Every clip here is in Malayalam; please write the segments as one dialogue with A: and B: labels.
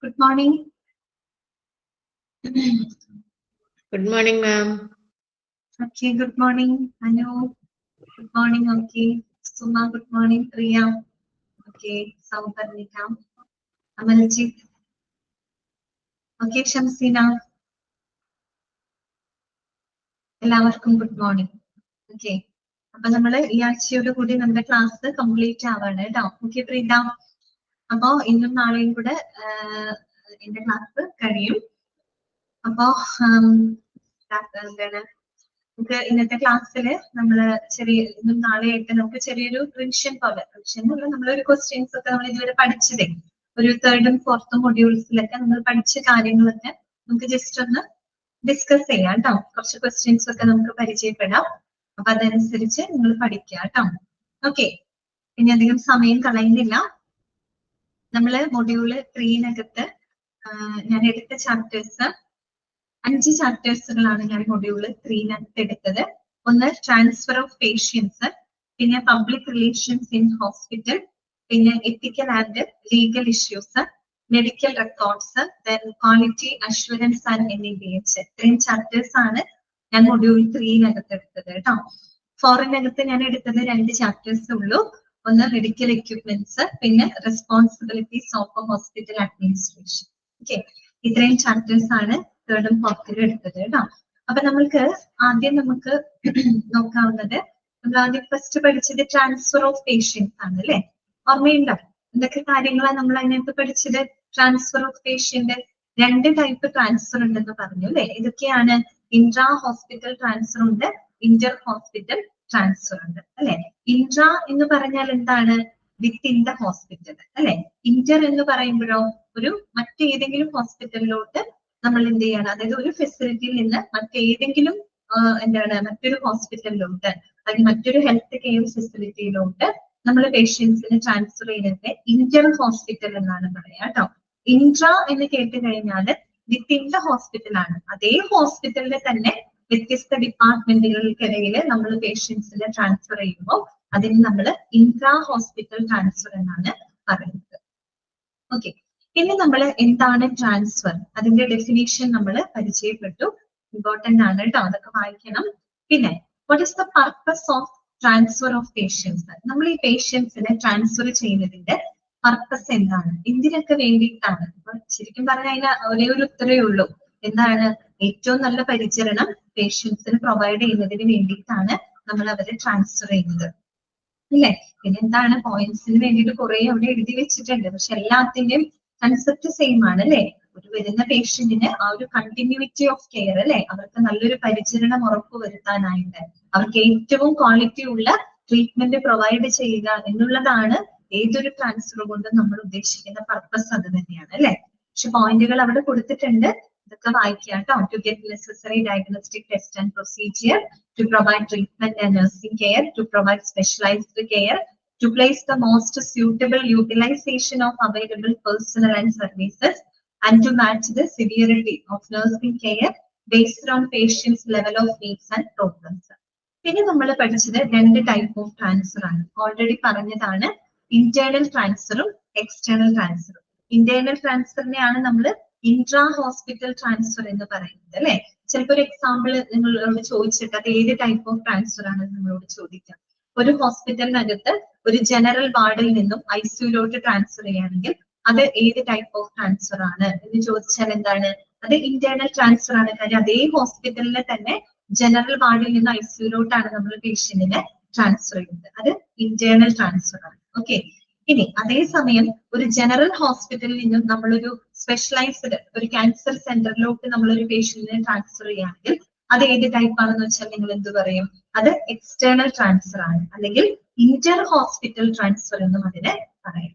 A: Good morning.
B: Good morning, ma'am.
A: Okay, good morning. Anu. Good morning, okay. Suma, good morning. Priya. Okay, Sauparnika. Amaljit. Okay, Shamsina. എല്ലാവർക്കും ഗുഡ് മോർണിംഗ്. ഓക്കെ, അപ്പൊ നമ്മള് ഈ ആഴ്ചയോട് കൂടി നമ്മുടെ ക്ലാസ് കംപ്ലീറ്റ് ആവാണ് കേട്ടോ. ഓക്കെ പ്രീത, അപ്പോ ഇന്നും നാളെയും കൂടെ എന്റെ ക്ലാസ് കഴിയും. അപ്പോ എന്താണ്, നമുക്ക് ഇന്നത്തെ ക്ലാസ്സില് നമ്മള് ഇന്നും നാളെയായിട്ട് നമുക്ക് ചെറിയൊരു റിവിഷൻ പോലെ, റിവിഷൻ എന്നുള്ള നമ്മളൊരു ക്വസ്റ്റ്യൻസ് ഒക്കെ നമ്മൾ ഇതുവരെ പഠിച്ചതേ, ഒരു തേർഡും ഫോർത്തും മൊഡ്യൂൾസിലൊക്കെ നമ്മൾ പഠിച്ച കാര്യങ്ങളൊക്കെ നമുക്ക് ജസ്റ്റ് ഒന്ന് ഡിസ്കസ് ചെയ്യാം കേട്ടോ. കുറച്ച് ക്വസ്റ്റ്യൻസ് ഒക്കെ നമുക്ക് പരിചയപ്പെടാം. അപ്പൊ അതനുസരിച്ച് നിങ്ങൾ പഠിക്കുക കേട്ടോ. ഓക്കെ, ഇനി അധികം സമയം കളയുന്നില്ല. നമ്മള് മൊഡ്യൂള് 3-നകത്ത് ഞാൻ എടുത്ത ചാപ്റ്റേഴ്സ് 5 ചാപ്റ്റേഴ്സുകളാണ് ഞാൻ മൊഡ്യൂള് 3-നകത്ത് എടുത്തത്. ഒന്ന് ട്രാൻസ്ഫർ ഓഫ് പേഷ്യൻസ്, പിന്നെ പബ്ലിക് റിലേഷൻസ് ഇൻ ഹോസ്പിറ്റൽ, പിന്നെ ethical and legal issues, medical records, quality assurance and NABH. ഇത്രയും ചാപ്റ്റേഴ്സ് ആണ് ഞാൻ മൊഡ്യൂൾ 3-നകത്ത് എടുത്തത് കേട്ടോ. 4-നകത്ത് ഞാൻ എടുത്തത് 2 ചാപ്റ്റേഴ്സ് ഉള്ളൂ. ഒന്ന് മെഡിക്കൽ എക്യുപ്മെന്റ്സ്, പിന്നെ responsibilities of hospital administration. Okay, ഇത്രയും ചാപ്റ്റേഴ്സ് ആണ് തേർഡും ഫോർത്തിലും എടുത്തത് കേട്ടോ. അപ്പൊ നമുക്ക് ആദ്യം നോക്കാവുന്നത്, നമ്മൾ ആദ്യം ഫസ്റ്റ് പഠിച്ചത് ട്രാൻസ്ഫർ ഓഫ് പേഷ്യൻസ് ആണ് അല്ലെ. ഓർമ്മയുണ്ടോ എന്തൊക്കെ കാര്യങ്ങളാണ് നമ്മൾ അതിനകത്ത് പഠിച്ചത്? Transfer of patient 2 type transfer ഉണ്ടെന്ന് പറഞ്ഞു അല്ലെ. ഇതൊക്കെയാണ് ഇൻട്രാ ഹോസ്പിറ്റൽ ട്രാൻസ്ഫർ ഉണ്ട്, ഇന്റർ ഹോസ്പിറ്റൽ ട്രാൻസ്ഫർ ഉണ്ട് അല്ലെ. ഇൻട്രാ എന്ന് പറഞ്ഞാൽ എന്താണ്? വിത്തിൻ ദ ഹോസ്പിറ്റൽ അല്ലെ. ഇന്റർ എന്ന് പറയുമ്പോഴോ ഒരു മറ്റേതെങ്കിലും ഹോസ്പിറ്റലിലോട്ട് നമ്മൾ എന്ത് ചെയ്യണം, അതായത് ഒരു ഫെസിലിറ്റിയിൽ നിന്ന് മറ്റേതെങ്കിലും മറ്റൊരു ഹോസ്പിറ്റലിലോട്ട് അല്ലെങ്കിൽ മറ്റൊരു ഹെൽത്ത് കെയർ ഫെസിലിറ്റിയിലോട്ട് നമ്മൾ പേഷ്യൻസിനെ ട്രാൻസ്ഫർ ചെയ്യുന്നത് ഇന്റർ ഹോസ്പിറ്റൽ എന്നാണ് പറയാ കേട്ടോ. ഇൻട്രാ എന്ന് കേട്ട് കഴിഞ്ഞാല് വിത്തിൻ ദ ഹോസ്പിറ്റൽ ആണ്. അതേ ഹോസ്പിറ്റലിലെ തന്നെ വ്യത്യസ്ത ഡിപ്പാർട്ട്മെന്റുകൾക്കിടയിൽ നമ്മൾ പേഷ്യൻസിനെ ട്രാൻസ്ഫർ ചെയ്യുമ്പോൾ അതിന് നമ്മൾ ഇൻട്രാ ഹോസ്പിറ്റൽ ട്രാൻസ്ഫർ എന്നാണ് പറയുന്നത്. ഓക്കെ, പിന്നെ നമ്മൾ എന്താണ് ട്രാൻസ്ഫർ, അതിന്റെ ഡെഫിനിഷൻ നമ്മൾ പരിചയപ്പെട്ടു. ഇമ്പോർട്ടന്റ് ആണ് കേട്ടോ, അതൊക്കെ വായിക്കണം. പിന്നെ what is the purpose of transfer of patients? നമ്മൾ ഈ പേഷ്യൻസിനെ ട്രാൻസ്ഫർ ചെയ്യുന്നതിന്റെ പർപ്പസ് എന്താണ്, എന്തിനൊക്കെ വേണ്ടിയിട്ടാണ്? ശരിക്കും പറഞ്ഞാൽ ഒരേ ഒരു ഉത്തരവേ ഉള്ളൂ. എന്താണ്? ഏറ്റവും നല്ല പരിചരണം പേഷ്യൻസിന് പ്രൊവൈഡ് ചെയ്യുന്നതിന് വേണ്ടിയിട്ടാണ് നമ്മൾ അവരെ ട്രാൻസ്ഫർ ചെയ്യുന്നത് അല്ലേ. പിന്നെ എന്താണ്, പോയിന്റ്സിന് വേണ്ടിയിട്ട് കുറെ അവിടെ എഴുതി വെച്ചിട്ടുണ്ട്, പക്ഷെ എല്ലാത്തിന്റെയും കൺസെപ്റ്റ് സെയിം ആണ് അല്ലെ. ഒരു വരുന്ന പേഷ്യന്റിന് ആ ഒരു കണ്ടിന്യൂറ്റി ഓഫ് കെയർ അല്ലെ, അവർക്ക് നല്ലൊരു പരിചരണം ഉറപ്പുവരുത്താനായിട്ട് അവർക്ക് ഏറ്റവും ക്വാളിറ്റി ഉള്ള ട്രീറ്റ്മെന്റ് പ്രൊവൈഡ് ചെയ്യുക എന്നുള്ളതാണ് ഏതൊരു ട്രാൻസ്ഫർ കൊണ്ടും നമ്മൾ ഉദ്ദേശിക്കുന്ന പർപ്പസ് അത് തന്നെയാണ് അല്ലെ. പക്ഷെ പോയിന്റുകൾ അവിടെ കൊടുത്തിട്ടുണ്ട്, ഇതൊക്കെ വായിക്കുക കേട്ടോ. To get necessary diagnostic test and procedure, to provide treatment and nursing care, to provide specialized care, to place the most suitable utilization of available personnel and services, and to match the severity of nursing care based on patient's level of needs and problems. പിന്നെ നമ്മൾ പഠിച്ചത് 2 ടൈപ്പ് ഓഫ് ട്രാൻസ്ഫർ ആണ്. ഓൾറെഡി പറഞ്ഞതാണ്, ഇന്റേണൽ ട്രാൻസ്ഫറും എക്സ്റ്റേണൽ ട്രാൻസ്ഫറും. ഇന്റേണൽ ട്രാൻസ്ഫറിനെയാണ് നമ്മൾ ഇൻട്രാ ഹോസ്പിറ്റൽ ട്രാൻസ്ഫർ എന്ന് പറയുന്നത് അല്ലെ. ചിലപ്പോൾ ഒരു എക്സാമ്പിൾ നിങ്ങളോട് ചോദിച്ചിട്ട് അത് ഏത് ടൈപ്പ് ഓഫ് ട്രാൻസ്ഫർ ആണ് നിങ്ങളോട് ചോദിക്കാം. ഒരു ഹോസ്പിറ്റലിനകത്ത് ഒരു ജനറൽ വാർഡിൽ നിന്നും ICUലോട്ട് ട്രാൻസ്ഫർ ചെയ്യുകയാണെങ്കിൽ അത് ഏത് ടൈപ്പ് ഓഫ് ട്രാൻസ്ഫർ ആണ് എന്ന് ചോദിച്ചാൽ എന്താണ്? അത് ഇന്റേണൽ ട്രാൻസ്ഫർ ആണ്. കാര്യം അതേ ഹോസ്പിറ്റലിലെ തന്നെ ജനറൽ വാർഡിൽ നിന്ന് ICUലോട്ടാണ് നമ്മൾ പേഷ്യന്റിനെ ട്രാൻസ്ഫർ ചെയ്യുന്നത്. അത് ഇന്റേണൽ ട്രാൻസ്ഫർ ആണ്. ഓക്കെ, ഇനി അതേസമയം ഒരു ജനറൽ ഹോസ്പിറ്റലിൽ നിന്നും നമ്മളൊരു സ്പെഷ്യലൈസ്ഡ് ഒരു ക്യാൻസർ സെന്ററിലോട്ട് നമ്മളൊരു പേഷ്യന്റിനെ ട്രാൻസ്ഫർ ചെയ്യുകയാണെങ്കിൽ അത് ഏത് ടൈപ്പ് ആണെന്ന് വെച്ചാൽ നിങ്ങൾ എന്ത് പറയും? അത് എക്സ്റ്റേണൽ ട്രാൻസ്ഫർ ആണ്, അല്ലെങ്കിൽ ഇന്റർ ഹോസ്പിറ്റൽ ട്രാൻസ്ഫർ എന്നും അതിനെ പറയും.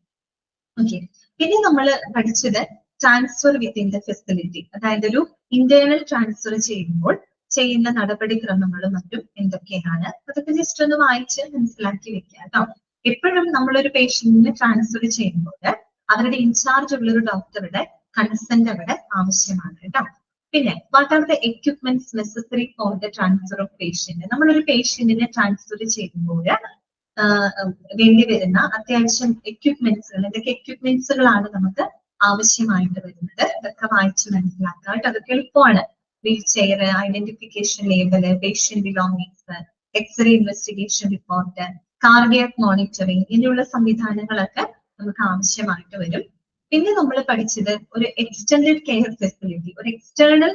A: ഓക്കെ, പിന്നെ നമ്മൾ പഠിച്ചത് ട്രാൻസ്ഫർ വിത്തിൻ ദ ഫെസിലിറ്റി, അതായത് ഒരു ഇന്റേണൽ ട്രാൻസ്ഫർ ചെയ്യുമ്പോൾ ചെയ്യുന്ന നടപടിക്രമങ്ങളും മറ്റും എന്തൊക്കെയാണ്, അതൊക്കെ ജസ്റ്റ് ഒന്ന് വായിച്ച് മനസ്സിലാക്കി വെക്കുക കേട്ടോ. എപ്പോഴും നമ്മളൊരു പേഷ്യന്റിനെ ട്രാൻസ്ഫർ ചെയ്യുമ്പോൾ അവരുടെ ഇൻചാർജ് ഉള്ള ഒരു ഡോക്ടറുടെ കൺസെന്റ് അവിടെ ആവശ്യമാണ് കേട്ടോ. പിന്നെ what are the equipments necessary for the transfer of patient? നമ്മളൊരു പേഷ്യന്റിനെ ട്രാൻസ്ഫർ ചെയ്യുമ്പോൾ വേണ്ടി വരുന്ന അത്യാവശ്യം എക്യുപ്മെന്റ്സുകൾ, എന്തൊക്കെ എക്യുപ്മെന്റ്സുകളാണ് നമുക്ക് ആവശ്യമായിട്ട് വരുന്നത്. ഇതൊക്കെ വായിച്ച് മനസ്സിലാക്കുക കേട്ടോ. അതൊക്കെ എളുപ്പമാണ്. Wheelchair, identification label, patient belongings, x-ray investigation report, cardiac monitoring, ഇങ്ങനെയുള്ള സംവിധാനങ്ങളൊക്കെ നമുക്ക് ആവശ്യമായിട്ട് വരും. പിന്നെ നമ്മൾ പഠിച്ചത് ഒരു എക്സ്റ്റൻഡഡ് കെയർ ഫെസിലിറ്റി, ഒരു എക്സ്റ്റേണൽ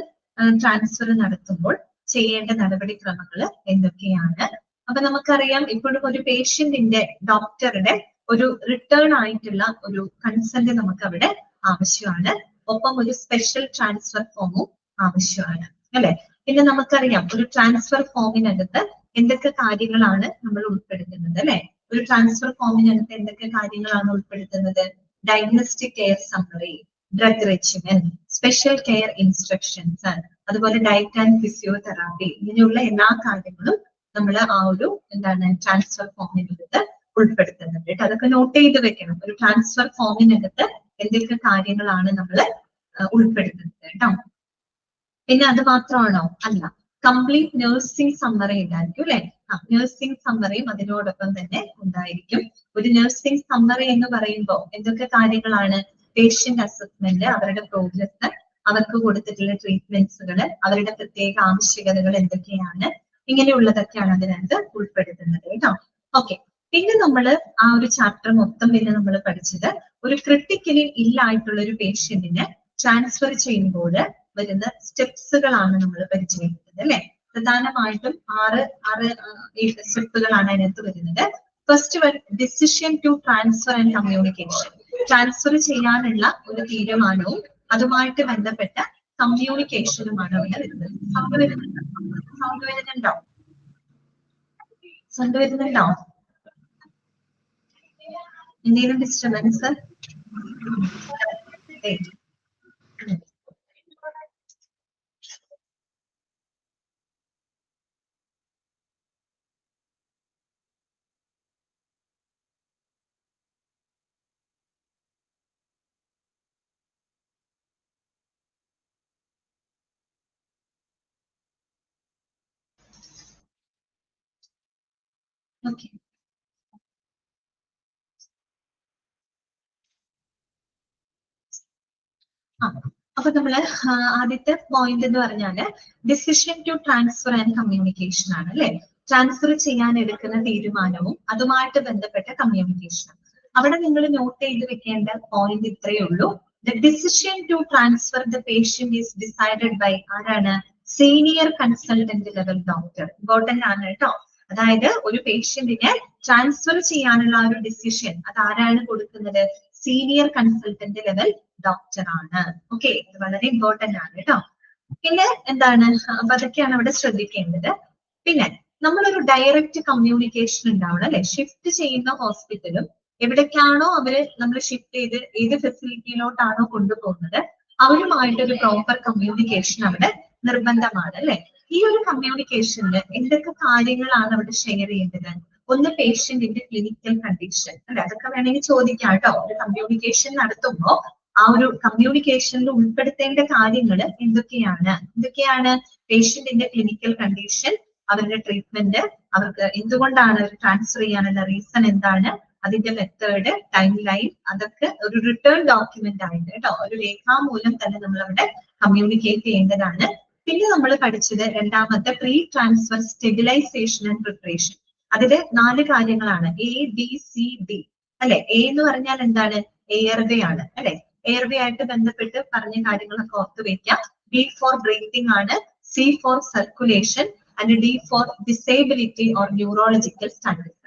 A: ട്രാൻസ്ഫർ നടത്തുമ്പോൾ ചെയ്യേണ്ട നടപടിക്രമങ്ങൾ എന്തൊക്കെയാണ്. അപ്പൊ നമുക്കറിയാം ഇപ്പോഴും ഒരു പേഷ്യന്റിന്റെ ഡോക്ടറുടെ ഒരു റിട്ടേൺ ആയിട്ടുള്ള ഒരു കൺസെന്റ് നമുക്ക് അവിടെ ആവശ്യമാണ്. ഒപ്പം ഒരു സ്പെഷ്യൽ ട്രാൻസ്ഫർ ഫോമും ആവശ്യമാണ് അല്ലെ. പിന്നെ നമുക്കറിയാം ഒരു ട്രാൻസ്ഫർ ഫോമിനകത്ത് എന്തൊക്കെ കാര്യങ്ങളാണ് നമ്മൾ ഉൾപ്പെടുത്തുന്നത് അല്ലെ. ഒരു ട്രാൻസ്ഫർ ഫോമിനകത്ത് എന്തൊക്കെ കാര്യങ്ങളാണ് ഉൾപ്പെടുത്തുന്നത്? Diagnostic care summary, drug regimen, special care instructions, അതുപോലെ ഡയറ്റ് ആൻഡ് ഫിസിയോതെറാപ്പി, ഇങ്ങനെയുള്ള എല്ലാ കാര്യങ്ങളും നമ്മൾ ആ ഒരു ട്രാൻസ്ഫർ ഫോമിനകത്ത് ഉൾപ്പെടുത്തുന്നുണ്ട്. അതൊക്കെ നോട്ട് ചെയ്ത് വെക്കണം. ഒരു ട്രാൻസ്ഫർ ഫോമിനകത്ത് എന്തൊക്കെ കാര്യങ്ങളാണ് നമ്മൾ ഉൾപ്പെടുത്തുന്നത് കേട്ടോ. പിന്നെ അത് മാത്രമാണോ? അല്ല, കംപ്ലീറ്റ് നഴ്സിംഗ് സമ്മറി ഉണ്ടായിരിക്കും അല്ലെ. നഴ്സിംഗ് സമ്മറിയും അതിനോടൊപ്പം തന്നെ ഉണ്ടായിരിക്കും. ഒരു നഴ്സിംഗ് സമ്മറി എന്ന് പറയുമ്പോൾ എന്തൊക്കെ കാര്യങ്ങളാണ്? പേഷ്യന്റ് അസസ്മെന്റ്, അവരുടെ പ്രോഗ്രസ്, അവർക്ക് കൊടുത്തിട്ടുള്ള ട്രീറ്റ്മെന്റ്സുകൾ, അവരുടെ പ്രത്യേക ആവശ്യകതകൾ എന്തൊക്കെയാണ്, ഇങ്ങനെയുള്ളതൊക്കെയാണ് അതിനകത്ത് ഉൾപ്പെടുത്തുന്നത് കേട്ടോ. ഓക്കെ, പിന്നെ നമ്മൾ ആ ഒരു ചാപ്റ്റർ മൊത്തം പിന്നെ നമ്മൾ പഠിച്ചത് ഒരു ക്രിട്ടിക്കലി ഇല്ലായിട്ടുള്ള ഒരു പേഷ്യന്റിനെ ട്രാൻസ്ഫർ ചെയ്യുമ്പോൾ വരുന്ന സ്റ്റെപ്സുകളാണ് നമ്മൾ പരിചയപ്പെട്ടത് അല്ലെ. പ്രധാനമായിട്ടും ആറ് സ്റ്റെപ്പുകളാണ് അതിനകത്ത് വരുന്നത്. First one, decision to transfer and communication. Transfer ചെയ്യാനുള്ള ഒരു തീരുമാനവും അതുമായിട്ട് ബന്ധപ്പെട്ട കമ്മ്യൂണിക്കേഷനുമാണ് അവിടെ വരുന്നത്. സൗണ്ട് വരുന്നുണ്ടോ? എന്തെങ്കിലും ഡിസ്റ്റർബൻസ്? ഓക്കെ, അപ്പൊ നമ്മള് ആദ്യത്തെ പോയിന്റ് എന്ന് പറഞ്ഞാല് decision to transfer and communication ആണ് അല്ലെ. ട്രാൻസ്ഫർ ചെയ്യാൻ എടുക്കുന്ന തീരുമാനവും അതുമായിട്ട് ബന്ധപ്പെട്ട കമ്മ്യൂണിക്കേഷനും. അവിടെ നിങ്ങൾ നോട്ട് ചെയ്ത് വെക്കേണ്ട പോയിന്റ് ഇത്രയേ ഉള്ളൂ. The decision to transfer the patient is decided by ആരാണ്? Senior consultant level doctor. Important ആണ് കേട്ടോ. അതായത് ഒരു പേഷ്യന്റിനെ ട്രാൻസ്ഫർ ചെയ്യാനുള്ള ഒരു ഡിസിഷൻ അത് ആരാണ് കൊടുക്കുന്നത്? സീനിയർ കൺസൾട്ടന്റ് ലെവൽ ഡോക്ടർ ആണ്. ഓക്കെ, ഇത് വളരെ ഇമ്പോർട്ടന്റ് ആണ് കേട്ടോ. പിന്നെ എന്താണ്, അപ്പൊ അതൊക്കെയാണ് അവിടെ ശ്രദ്ധിക്കേണ്ടത്. പിന്നെ നമ്മളൊരു ഡയറക്റ്റ് കമ്മ്യൂണിക്കേഷൻ ഉണ്ടാവണം അല്ലെ. ഷിഫ്റ്റ് ചെയ്യുന്ന ഹോസ്പിറ്റലും എവിടേക്കാണോ അവര് നമ്മൾ ഷിഫ്റ്റ് ചെയ്ത് ഏത് ഫെസിലിറ്റിയിലോട്ടാണോ കൊണ്ടുപോകുന്നത് അവരുമായിട്ടൊരു പ്രോപ്പർ കമ്മ്യൂണിക്കേഷൻ അവിടെ നിർബന്ധമാണ് അല്ലെ. ഈ ഒരു കമ്മ്യൂണിക്കേഷനിൽ എന്തൊക്കെ കാര്യങ്ങളാണ് അവിടെ ഷെയർ ചെയ്യേണ്ടത്? ഒന്ന്, പേഷ്യന്റിന്റെ ക്ലിനിക്കൽ കണ്ടീഷൻ അല്ലെ. അതൊക്കെ വേണമെങ്കിൽ ചോദിക്കാം കേട്ടോ. ഒരു കമ്മ്യൂണിക്കേഷൻ നടത്തുമ്പോൾ ആ ഒരു കമ്മ്യൂണിക്കേഷനിൽ ഉൾപ്പെടുത്തേണ്ട കാര്യങ്ങൾ എന്തൊക്കെയാണ്? പേഷ്യന്റിന്റെ ക്ലിനിക്കൽ കണ്ടീഷൻ, അവരുടെ ട്രീറ്റ്മെന്റ്, അവർക്ക് എന്തുകൊണ്ടാണ് അവർ ട്രാൻസ്ഫർ ചെയ്യാനുള്ള റീസൺ എന്താണ്, അതിന്റെ മെത്തേഡ്, ടൈം ലൈൻ, അതൊക്കെ ഒരു റിട്ടേൺ ഡോക്യുമെന്റ് ആയിട്ട് കേട്ടോ, ഒരു രേഖാമൂലം തന്നെ നമ്മൾ അവിടെ കമ്മ്യൂണിക്കേറ്റ് ചെയ്യേണ്ടതാണ്. പിന്നെ നമ്മൾ പഠിച്ചത് രണ്ടാമത്തെ pre transfer stabilisation and preparation. അതില് 4 കാര്യങ്ങളാണ്. ABCD അല്ലെ. എ എന്ന് പറഞ്ഞാൽ എന്താണ്? എയർവേ ആണ് അല്ലെ. എയർവേ ആയിട്ട് ബന്ധപ്പെട്ട് പറഞ്ഞ കാര്യങ്ങളൊക്കെ ഓർത്ത് വെക്കാം. B ഫോർ ബ്രീത്തിങ് ആണ്, C for circulation and D for disability or neurological status.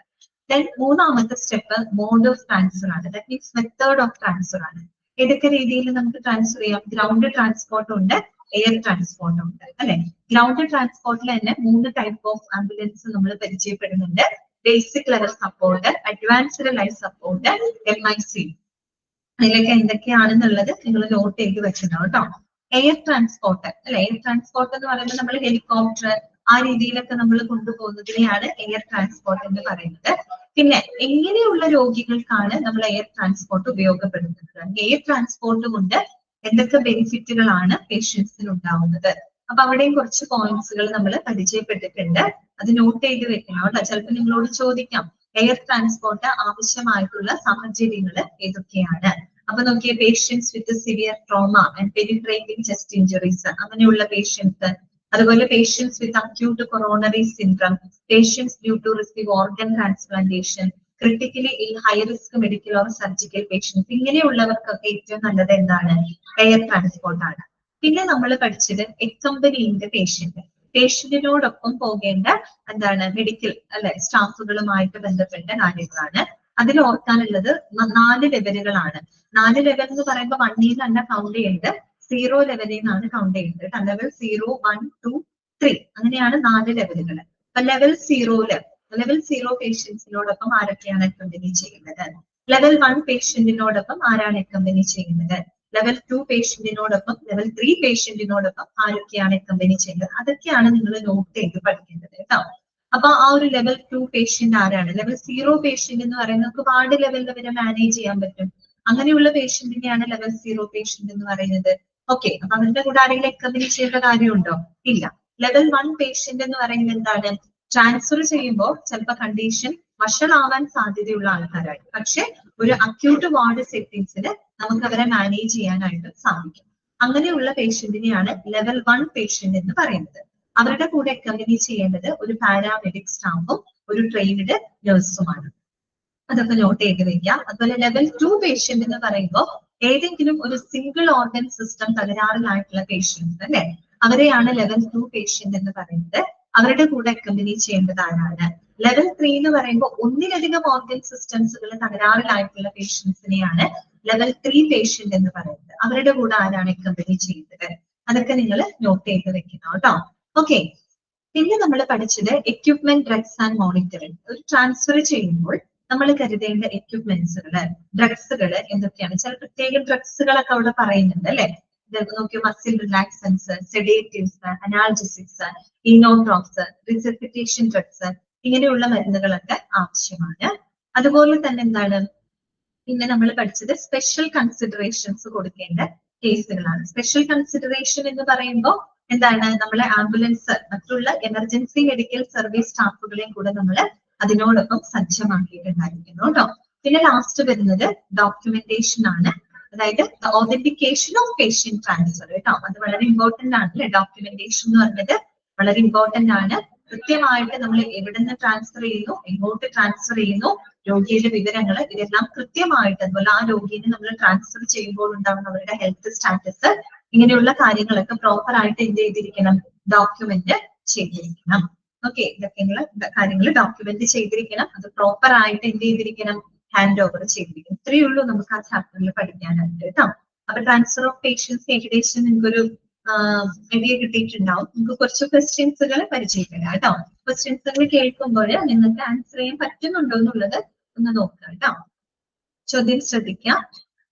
A: Then മൂന്നാമത്തെ സ്റ്റെപ്പ് മോഡ് ഓഫ് ട്രാൻസ്ഫർ ആണ്. That means method of transfer ആണ്. ഏതൊക്കെ രീതിയിൽ നമുക്ക് ട്രാൻസ്ഫർ ചെയ്യാം? ഗ്രൗണ്ട് ട്രാൻസ്പോർട്ട് ഉണ്ട്, എയർ ട്രാൻസ്പോർട്ട് ഉണ്ട് അല്ലെ. ഗ്രൗണ്ട് ട്രാൻസ്പോർട്ടിൽ തന്നെ 3 ടൈപ്പ് ഓഫ് ആംബുലൻസ് നമ്മൾ പരിചയപ്പെടുന്നുണ്ട്. Basic level support, advanced life support, MIC. അതിലൊക്കെ എന്തൊക്കെയാണെന്നുള്ളത് നിങ്ങൾ നോട്ട് ചെയ്ത് വെക്കണം കേട്ടോ. എയർ ട്രാൻസ്പോർട്ട് അല്ലെ. എയർ ട്രാൻസ്പോർട്ട് എന്ന് പറയുമ്പോൾ നമ്മൾ ഹെലികോപ്റ്റർ ആ രീതിയിലൊക്കെ നമ്മൾ കൊണ്ടുപോകുന്നതിനെയാണ് എയർ ട്രാൻസ്പോർട്ട് എന്ന് പറയുന്നത്. പിന്നെ എങ്ങനെയുള്ള രോഗികൾക്കാണ് നമ്മൾ എയർ ട്രാൻസ്പോർട്ട് ഉപയോഗപ്പെടുത്തുന്നത്? എയർ ട്രാൻസ്പോർട്ട് കൊണ്ട് എന്തൊക്കെ ബെനിഫിറ്റുകളാണ് പേഷ്യൻസിന് ഉണ്ടാവുന്നത്? അപ്പൊ അവിടെയും കുറച്ച് പോയിന്റ്സുകൾ നമ്മൾ പരിചയപ്പെട്ടിട്ടുണ്ട്. അത് നോട്ട് ചെയ്ത് വെക്കണം കേട്ടോ. ചിലപ്പോൾ നിങ്ങളോട് ചോദിക്കാം എയർ ട്രാൻസ്പോർട്ട് ആവശ്യമായിട്ടുള്ള സാഹചര്യങ്ങൾ ഏതൊക്കെയാണ്? അപ്പൊ നോക്കിയ patients with severe trauma and penetrating chest injuries, അങ്ങനെയുള്ള പേഷ്യൻസ്. അതുപോലെ patients with acute coronary syndrome, patients due to receive organ transplantation, critically ill high risk medical or surgical patients, ഇങ്ങനെയുള്ളവർക്കൊക്കെ ഏറ്റവും നല്ലത് എന്താണ്? എയർ ട്രാൻസ്പോർട്ട് ആണ്. പിന്നെ നമ്മൾ പഠിച്ചത് അക്കംപനിയിങ് പേഷ്യന്റിനോടൊപ്പം പോകേണ്ട എന്താണ് മെഡിക്കൽ സ്റ്റാഫുകളുമായിട്ട് ബന്ധപ്പെട്ട കാര്യങ്ങളാണ്. അതിൽ ഓർക്കാനുള്ളത് 4 ലെവലുകളാണ്. 4 ലെവൽ എന്ന് പറയുമ്പോൾ 1 തന്നെ കൗണ്ട് ചെയ്യുന്നത്, 0 ലെവലിൽ നിന്നാണ് കൗണ്ട് ചെയ്യുന്നത്. ലെവൽ 0, 1, 2, 3 അങ്ങനെയാണ് 4 ലെവലുകൾ. അപ്പൊ ലെവൽ 0 പേഷ്യൻസിനോടൊപ്പം ആരൊക്കെയാണ് അക്കമ്പനി ചെയ്യുന്നത്? ലെവൽ 1 പേഷ്യന്റിനോടൊപ്പം ആരാണ് അക്കമ്പനി ചെയ്യുന്നത്? ലെവൽ 2 പേഷ്യന്റിനോടൊപ്പം, ലെവൽ 3 പേഷ്യന്റിനോടൊപ്പം ആരൊക്കെയാണ് അക്കമ്പനി ചെയ്യുന്നത്? അതൊക്കെയാണ് നിങ്ങൾ നോട്ട് ചെയ്ത് പഠിക്കേണ്ടത് കേട്ടോ. അപ്പൊ ആ ഒരു ലെവൽ 2 പേഷ്യന്റ് ആരാണ്? ലെവൽ 0 പേഷ്യന്റ് എന്ന് പറയുന്നത് നമുക്ക് വാർഡ് ലെവലിൽ വരെ മാനേജ് ചെയ്യാൻ പറ്റും. അങ്ങനെയുള്ള പേഷ്യന്റിനെയാണ് ലെവൽ 0 പേഷ്യന്റ് എന്ന് പറയുന്നത്. ഓക്കെ, അപ്പൊ അവരുടെ കൂടെ ആരെങ്കിലും അക്കമ്പനി ചെയ്യേണ്ട കാര്യമുണ്ടോ? ഇല്ല. ലെവൽ 1 പേഷ്യന്റ് എന്ന് പറയുന്നത് എന്താണ്? ട്രാൻസ്ഫർ ചെയ്യുമ്പോൾ ചിലപ്പോൾ കണ്ടീഷൻ വഷളാവാൻ സാധ്യതയുള്ള ആൾക്കാരാണ്. പക്ഷെ ഒരു അക്യൂട്ട് വാർഡ് സെറ്റിംഗ്സിൽ നമുക്ക് അവരെ മാനേജ് ചെയ്യാനായിട്ട് സാധിക്കും. അങ്ങനെയുള്ള പേഷ്യന്റിനെയാണ് ലെവൽ 1 പേഷ്യന്റ് എന്ന് പറയുന്നത്. അവരുടെ കൂടെ അക്കമ്പനി ചെയ്യേണ്ടത് ഒരു പാരാമെഡിക് സ്റ്റാഫും ഒരു ട്രെയിൻഡ് നഴ്സുമാണ്. അതൊക്കെ നോട്ട് ചെയ്ത് വെക്കുക. അതുപോലെ ലെവൽ 2 പേഷ്യന്റ് എന്ന് പറയുമ്പോൾ ഏതെങ്കിലും ഒരു സിംഗിൾ ഓർഗൻ സിസ്റ്റം തകരാറിലായിട്ടുള്ള പേഷ്യൻസ് അല്ലെ, അവരെയാണ് ലെവൽ 2 പേഷ്യന്റ് എന്ന് പറയുന്നത്. അവരുടെ കൂടെ അക്കമ്പനി ചെയ്യേണ്ടത് ആരാണ്? ലെവൽ 3 എന്ന് പറയുമ്പോൾ ഒന്നിലധികം ഓർഗൻ സിസ്റ്റംസുകൾ തകരാറിലായിട്ടുള്ള പേഷ്യൻസിനെയാണ് ലെവൽ 3 പേഷ്യന്റ് എന്ന് പറയുന്നത്. അവരുടെ കൂടെ ആരാണ് അക്കമ്പനി ചെയ്യുന്നത്? അതൊക്കെ നിങ്ങൾ നോട്ട് ചെയ്ത് വെക്കണം കേട്ടോ. ഓക്കെ, പിന്നെ നമ്മൾ പഠിച്ചത് എക്യുപ്മെന്റ്, ഡ്രഗ്സ് ആൻഡ് മോണിറ്ററിംഗ്. ഒരു ട്രാൻസ്ഫർ ചെയ്യുമ്പോൾ നമ്മൾ കരുതേണ്ട എക്യുപ്മെന്റ്സുകള്, ഡ്രഗ്സുകള് എന്തൊക്കെയാണ്? ചില പ്രത്യേക ഡ്രഗ്സുകളൊക്കെ അവിടെ പറയുന്നുണ്ട് അല്ലെ. നോക്കിയോ, muscle relaxants, sedatives, analgesics, inotropes, resuscitation drugs, ഇങ്ങനെയുള്ള മരുന്നുകളൊക്കെ ആവശ്യമാണ്. അതുപോലെ തന്നെ എന്താണ് പിന്നെ നമ്മൾ പഠിച്ചത് സ്പെഷ്യൽ കൺസിഡറേഷൻസ് കൊടുക്കേണ്ട കേസുകളാണ്. സ്പെഷ്യൽ കൺസിഡറേഷൻ എന്ന് പറയുമ്പോൾ എന്താണ്? നമ്മളെ ആംബുലൻസ്, മറ്റുള്ള എമർജൻസി മെഡിക്കൽ സർവീസ് സ്റ്റാഫുകളെയും കൂടെ നമ്മൾ അതിനോടൊപ്പം സജ്ജമാക്കിയിട്ടുണ്ടായിരിക്കുന്നു കേട്ടോ. പിന്നെ ലാസ്റ്റ് വരുന്നത് ഡോക്യുമെന്റേഷൻ ആണ്. അതായത് ഓതന്റിക്കേഷൻ ഓഫ് പേഷ്യന്റ് ട്രാൻസ്ഫർ കേട്ടോ. അത് വളരെ ഇമ്പോർട്ടന്റ് ആണ് അല്ലെ. ഡോക്യുമെന്റേഷൻ എന്ന് പറഞ്ഞത് വളരെ ഇമ്പോർട്ടന്റ് ആണ്. കൃത്യമായിട്ട് നമ്മൾ എവിടെ നിന്ന് ട്രാൻസ്ഫർ ചെയ്യുന്നു, എങ്ങോട്ട് ട്രാൻസ്ഫർ ചെയ്യുന്നു, രോഗിയുടെ വിവരങ്ങൾ, ഇതെല്ലാം കൃത്യമായിട്ട്, അതുപോലെ ആ രോഗിയെ നമ്മൾ ട്രാൻസ്ഫർ ചെയ്യുമ്പോൾ ഉണ്ടാകുന്ന അവരുടെ ഹെൽത്ത് സ്റ്റാറ്റസ്, ഇങ്ങനെയുള്ള കാര്യങ്ങളൊക്കെ പ്രോപ്പർ ആയിട്ട് എന്ത് ചെയ്തിരിക്കണം? ഡോക്യുമെന്റ് ചെയ്തിരിക്കണം. ഓക്കെ, ഇതൊക്കെയുള്ള കാര്യങ്ങൾ ഡോക്യുമെന്റ് ചെയ്തിരിക്കണം. അത് പ്രോപ്പർ ആയിട്ട് എന്ത് ചെയ്തിരിക്കണം? ഹാൻഡ് ഓവർ ചെയ്തിരിക്കണം. ഇത്രയേ ഉള്ളൂ നമുക്ക് ആ ചാപ്റ്ററിൽ പഠിക്കാനായിട്ട് കേട്ടോ. അപ്പൊ ട്രാൻസ്ഫർ ഓഫ് പേഷ്യൻസ് ഏകദേശം നിങ്ങൾക്കൊരു ഐഡിയ കിട്ടിയിട്ടുണ്ടാവും. നമുക്ക് കുറച്ച് ക്വസ്റ്റ്യൻസുകൾ പരിചയപ്പെടാം കേട്ടോ. ക്വസ്റ്റ്യൻസുകൾ കേൾക്കുമ്പോൾ നിങ്ങൾക്ക് ആൻസർ ചെയ്യാൻ പറ്റുന്നുണ്ടോ എന്നുള്ളത് ഒന്ന് നോക്കാം കേട്ടോ. ചോദ്യം ശ്രദ്ധിക്കാം.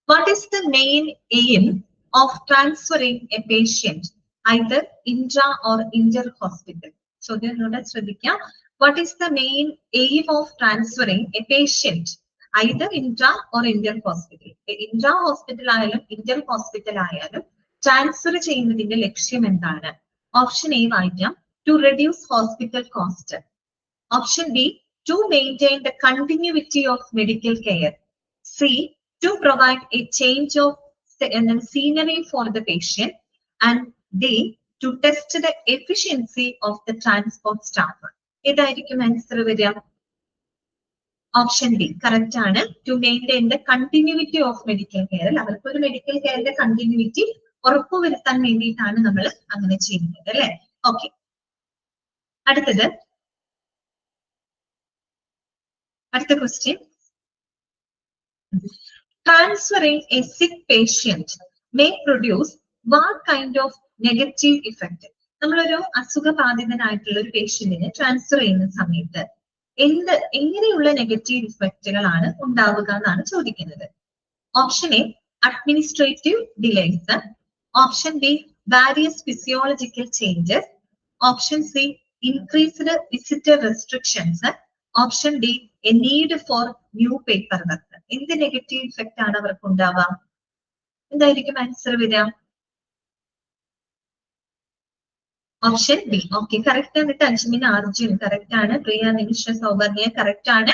A: What is the main aim of transferring a patient either intra or inter hospital? ചോദ്യം ഒന്നുകൂടെ ശ്രദ്ധിക്കാം. What is the main aim of transferring a patient either intra or inter hospital? Intra hospital ആയാലും ഇന്റർ ഹോസ്പിറ്റൽ ആയാലും ട്രാൻസ്ഫർ ചെയ്യുന്നതിന്റെ ലക്ഷ്യം എന്താണ്? ഓപ്ഷൻ എ വായിക്കാം, to reduce hospital cost. Option B, to maintain the continuity of medical care. C, to provide a change of scenery for the patient. And D, to test the efficiency of the transport staff. ഏതായിരിക്കും ആൻസർ വരിക? ഓപ്ഷൻ ഡി കറക്റ്റ് ആണ്. To maintain the continuity of medical care. അവർക്ക് ഒരു മെഡിക്കൽ കെയറിന്റെ കണ്ടിന്യൂവിറ്റി ഉറപ്പുവരുത്താൻ വേണ്ടിയിട്ടാണ് നമ്മൾ അങ്ങനെ ചെയ്യുന്നത് അല്ലെ. ഓക്കെ, അടുത്ത question. Transferring a sick patient may produce what kind of negative effect? നമ്മളൊരു അസുഖബാധിതനായിട്ടുള്ള ഒരു പേഷ്യന്റിനെ ട്രാൻസ്ഫർ ചെയ്യുന്ന സമയത്ത് എങ്ങനെയുള്ള നെഗറ്റീവ് ഇഫക്റ്റുകളാണ് ഉണ്ടാവുക എന്നാണ് ചോദിക്കുന്നത്. Option A, administrative delays. Option B, various physiological changes. Option C, increased visitor restrictions. Option D, A need for new paper work. എന്ത് നെഗറ്റീവ് ഇഫക്റ്റ് ആണ് അവർക്ക് ഉണ്ടാവുക? എന്തായിരിക്കും ആൻസർ വരിക? Option B. ഓക്കെ, കറക്റ്റ് ആണ്. അജ്മിൻ അർജുൻ കറക്റ്റ് ആണ്. പ്രിയ നിമിഷ സൗവർണ്യ കറക്റ്റ് ആണ്.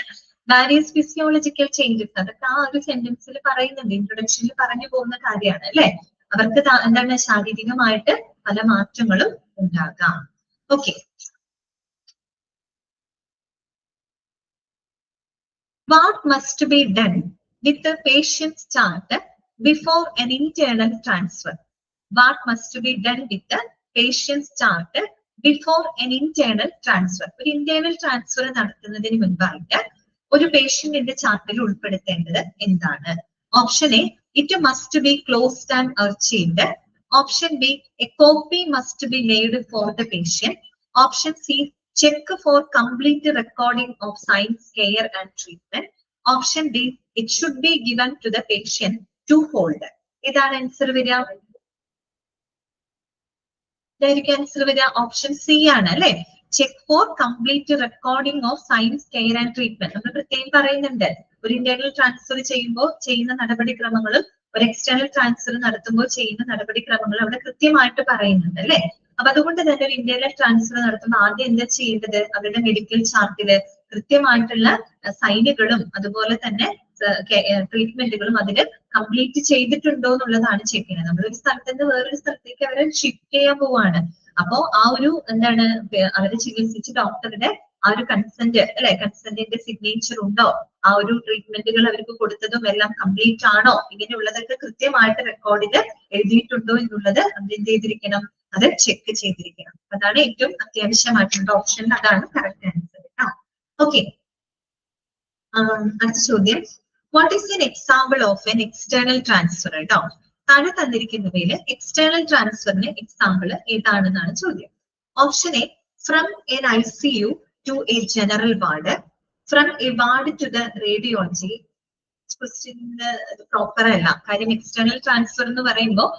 A: വാരിയസ് ഫിസിയോളജിക്കൽ ചേഞ്ചസ് അതൊക്കെ ആ ഒരു സെന്റൻസിൽ പറയുന്നുണ്ട്, ഇൻട്രൊഡക്ഷനിൽ പറഞ്ഞു പോകുന്ന കാര്യമാണ് അല്ലെ. അവർക്ക് എന്താണ് ശാരീരികമായിട്ട് പല മാറ്റങ്ങളും ഉണ്ടാകാം. Okay, what must be done with the patient's chart before an internal transfer? What must be done with the patient's chart before an internal transfer? ഒരു ഇന്റേണൽ ട്രാൻസ്ഫർ നടത്തുന്നതിന് മുൻപായിട്ട് ഒരു പേഷ്യന്റിന്റെ ചാർട്ടിൽ ഉൾപ്പെടുത്തേണ്ടത് എന്താണ്? Option A, it must be closed and archived. Option B, a copy must be made for the patient. Option C, check for complete recording of signs, care and treatment. Option D, it should be given to the patient to hold. ഇതാണ് ആൻസർ വരിക. ഇതായിരിക്കും ആൻസർ വരിക. ഓപ്ഷൻ സി ആണ് അല്ലെ. Check for complete recording of signs, care and treatment. നമ്മൾ പ്രത്യേകം പറയുന്നുണ്ട്, ഒരു ഇന്റേണൽ ട്രാൻസ്ഫർ ചെയ്യുമ്പോൾ ചെയ്യുന്ന നടപടിക്രമങ്ങളും ഒരു എക്സ്റ്റേണൽ ട്രാൻസ്ഫർ നടത്തുമ്പോൾ ചെയ്യുന്ന നടപടിക്രമങ്ങളും അവിടെ കൃത്യമായിട്ട് പറയുന്നുണ്ട് അല്ലെ. അപ്പൊ അതുകൊണ്ട് തന്നെ ഒരു ഇന്റേണൽ ട്രാൻസ്ഫർ നടത്തുമ്പോൾ ആദ്യം എന്താ ചെയ്യേണ്ടത്? അവരുടെ മെഡിക്കൽ ചാർട്ടില് കൃത്യമായിട്ടുള്ള സൈനുകളും അതുപോലെ തന്നെ ട്രീറ്റ്മെന്റുകളും അതിൽ കംപ്ലീറ്റ് ചെയ്തിട്ടുണ്ടോ എന്നുള്ളതാണ് ചെക്ക് ചെയ്യുന്നത്. നമ്മളൊരു സ്ഥലത്ത് നിന്ന് വേറൊരു സ്ഥലത്തേക്ക് അവരെ ഷിഫ്റ്റ് ചെയ്യാൻ പോവാണ്. അപ്പോ ആ ഒരു എന്താണ് അവരെ ചികിത്സിച്ച് ഡോക്ടറുടെ ആ ഒരു കൺസെന്റ് അല്ലെ, കൺസെന്റിന്റെ സിഗ്നേച്ചർ ഉണ്ടോ, ആ ഒരു ട്രീറ്റ്മെന്റുകൾ അവർക്ക് കൊടുത്തതും എല്ലാം കംപ്ലീറ്റ് ആണോ, ഇങ്ങനെയുള്ളതൊക്കെ കൃത്യമായിട്ട് റെക്കോർഡിൽ എഴുതിയിട്ടുണ്ടോ എന്നുള്ളത് നമ്മൾ എന്ത് ചെയ്തിരിക്കണം? അത് ചെക്ക് ചെയ്തിരിക്കണം. അതാണ് ഏറ്റവും അത്യാവശ്യമായിട്ടുള്ള ഓപ്ഷൻ. അതാണ് കറക്റ്റ് ആൻസർ. ഓക്കെ, അടുത്ത ചോദ്യം, what is an example of an external transfer? കേട്ടോ, താഴെ തന്നിരിക്കുന്നവയിൽ എക്സ്റ്റേണൽ ട്രാൻസ്ഫറിന് എക്സാമ്പിൾ ഏതാണെന്നാണ് ചോദ്യം. Option A, from an ICU to a general ward. From a ward to the radiology. Question proper അല്ല, കാര്യം എക്സ്റ്റേണൽ ട്രാൻസ്ഫർ എന്ന് പറയുമ്പോൾ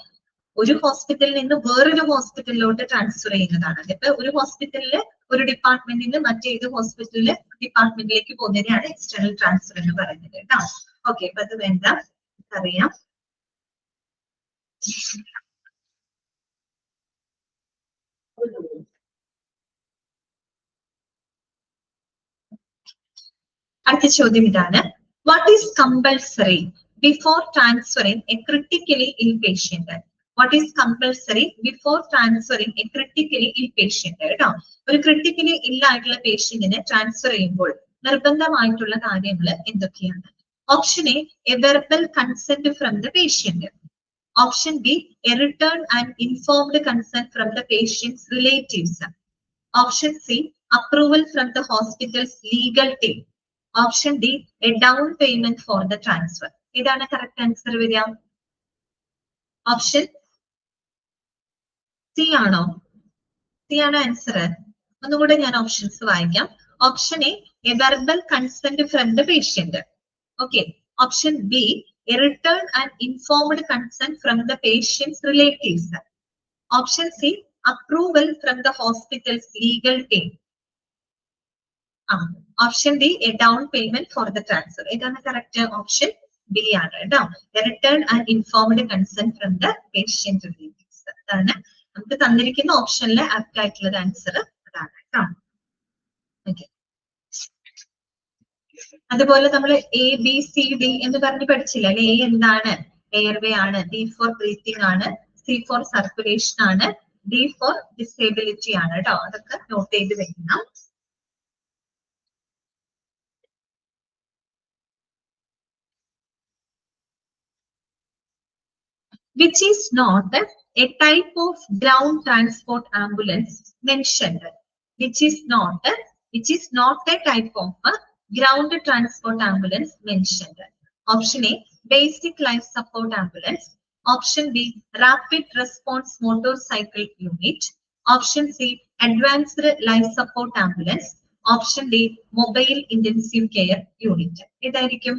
A: ഒരു ഹോസ്പിറ്റലിൽ നിന്ന് വേറൊരു ഹോസ്പിറ്റലിലോട്ട് ട്രാൻസ്ഫർ ചെയ്യുന്നതാണ്. അതിപ്പോ ഒരു ഹോസ്പിറ്റലില് ഒരു ഡിപ്പാർട്ട്മെന്റിൽ നിന്ന് മറ്റേത് ഹോസ്പിറ്റലിലെ ഡിപ്പാർട്ട്മെന്റിലേക്ക് പോകുന്നതിനാണ് എക്സ്റ്റേണൽ ട്രാൻസ്ഫർ എന്ന് പറയുന്നത് കേട്ടോ. ഓക്കെ, അപ്പൊ അത് വേണ്ട, അറിയാം. അടുത്ത ചോദ്യം ഇതാണ്, what is compulsory before transferring a critically ill patient? What is compulsory before transferring a critically ill patient? കേട്ടോ, ഒരു ക്രിട്ടിക്കലി ഇല്ലായിട്ടുള്ള പേഷ്യന്റിനെ ട്രാൻസ്ഫർ ചെയ്യുമ്പോൾ നിർബന്ധമായിട്ടുള്ള കാര്യങ്ങൾ എന്തൊക്കെയാണ്? Option A, A verbal consent from the patient. Option B, A return and informed consent from the patients relatives. Option C, approval from the hospitals legal team. Option D, A down payment for the transfer. ഇതാണ് കറക്റ്റ് ആൻസർ വരിക. ഓപ്ഷൻ സി ആണോ? സി ആണോ ആൻസർ? ഒന്നുകൂടെ ഞാൻ ഓപ്ഷൻസ് വായിക്കാം. Option A, A verbal consent from the patient. Okay. Option B, A return and informed consent from the patients relatives. Option C, approval from the hospitals legal team. Option D, A down payment for the transfer. ഇതാണ് കറക്റ്റ്. ഓപ്ഷൻ ബി ആണ് കേട്ടോ. Return and informed consent from the patient relatives. അതാണ് നമുക്ക് തന്നിരിക്കുന്ന ഓപ്ഷനിലെ ആപ്റ്റ് ആയിട്ടുള്ള ആൻസർ. അതാണ് കേട്ടോ. ഓക്കെ, അതുപോലെ നമ്മൾ ABCD എന്ന് പറഞ്ഞ് പഠിച്ചില്ല അല്ലെ. എ എന്താണ്? എയർവേ ആണ്. B ഫോർ ബ്രീത്തിങ് ആണ്. C ഫോർ സർക്കുലേഷൻ ആണ്. D ഫോർ ഡിസേബിലിറ്റി ആണ് കേട്ടോ. അതൊക്കെ നോട്ട് ചെയ്ത് വെക്കണം. Which is not a type of ground transport ambulance mentioned? Which is not a type of ground transport ambulance mentioned? Option A, basic life support ambulance. Option B, rapid response motorcycle unit. Option C, advanced life support ambulance. Option D, mobile intensive care unit. ഇതായിരിക്കും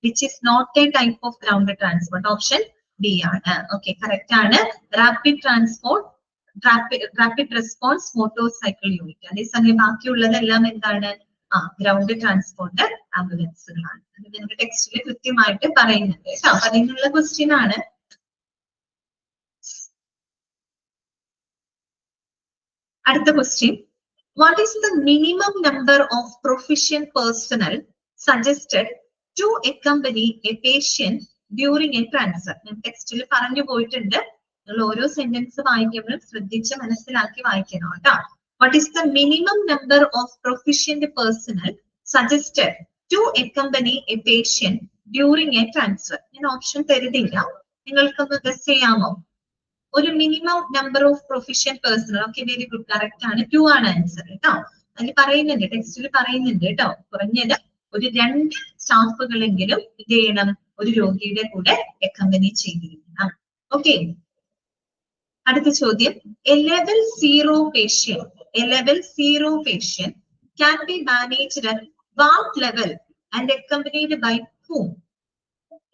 A: which is not a type of ground transport. Option B ആണ്. ഓക്കെ, കറക്റ്റ് ആണ്. Rapid response motorcycle unit. അതേസമയം ബാക്കിയുള്ളതെല്ലാം എന്താണ്? ഗ്രൗണ്ട് ട്രാൻസ്പോർട്ട് ആംബുലൻസുകളാണ്. അത് നിങ്ങൾക്ക് ടെക്സ്റ്റിൽ കൃത്യമായിട്ട് പറയുന്നുണ്ട് കേട്ടോ. അപ്പൊ അതിനുള്ള ക്വസ്റ്റ്യൻ ആണ്. അടുത്ത question, what is the minimum number of proficient personnel suggested to accompany a patient during a transfer. ഞാൻ ടെക്സ്റ്റിൽ പറഞ്ഞു പോയിട്ടുണ്ട്. നിങ്ങൾ ഓരോ സെന്റൻസ് വായിക്കുമ്പോൾ ശ്രദ്ധിച്ച് മനസ്സിലാക്കി വായിക്കണം കേട്ടോ. What is the minimum number of proficient personnel suggested to accompany a patient during a transfer? ഞാൻ ഓപ്ഷൻ തരുന്നില്ല, നിങ്ങൾക്കൊന്ന് ഗസ് ചെയ്യാമോ? ഒരു minimum number of proficient personnel. Okay, very good, correct ആണ്. 2 ആണ് ആൻസർ കേട്ടോ. അതിൽ പറയുന്നുണ്ട്, ടെക്സ്റ്റിൽ പറയുന്നുണ്ട് കേട്ടോ, കുറഞ്ഞത് ഒരു 2 സ്റ്റാഫുകളെങ്കിലും ഇത് ചെയ്യണം, ഒരു രോഗിയുടെ കൂടെ അക്കമ്പനി ചെയ്തിരിക്കണം. ഓക്കെ, അടുത്ത ചോദ്യം. A level 0 patient, a level 0 patient can be managed at what level and accompanied by whom?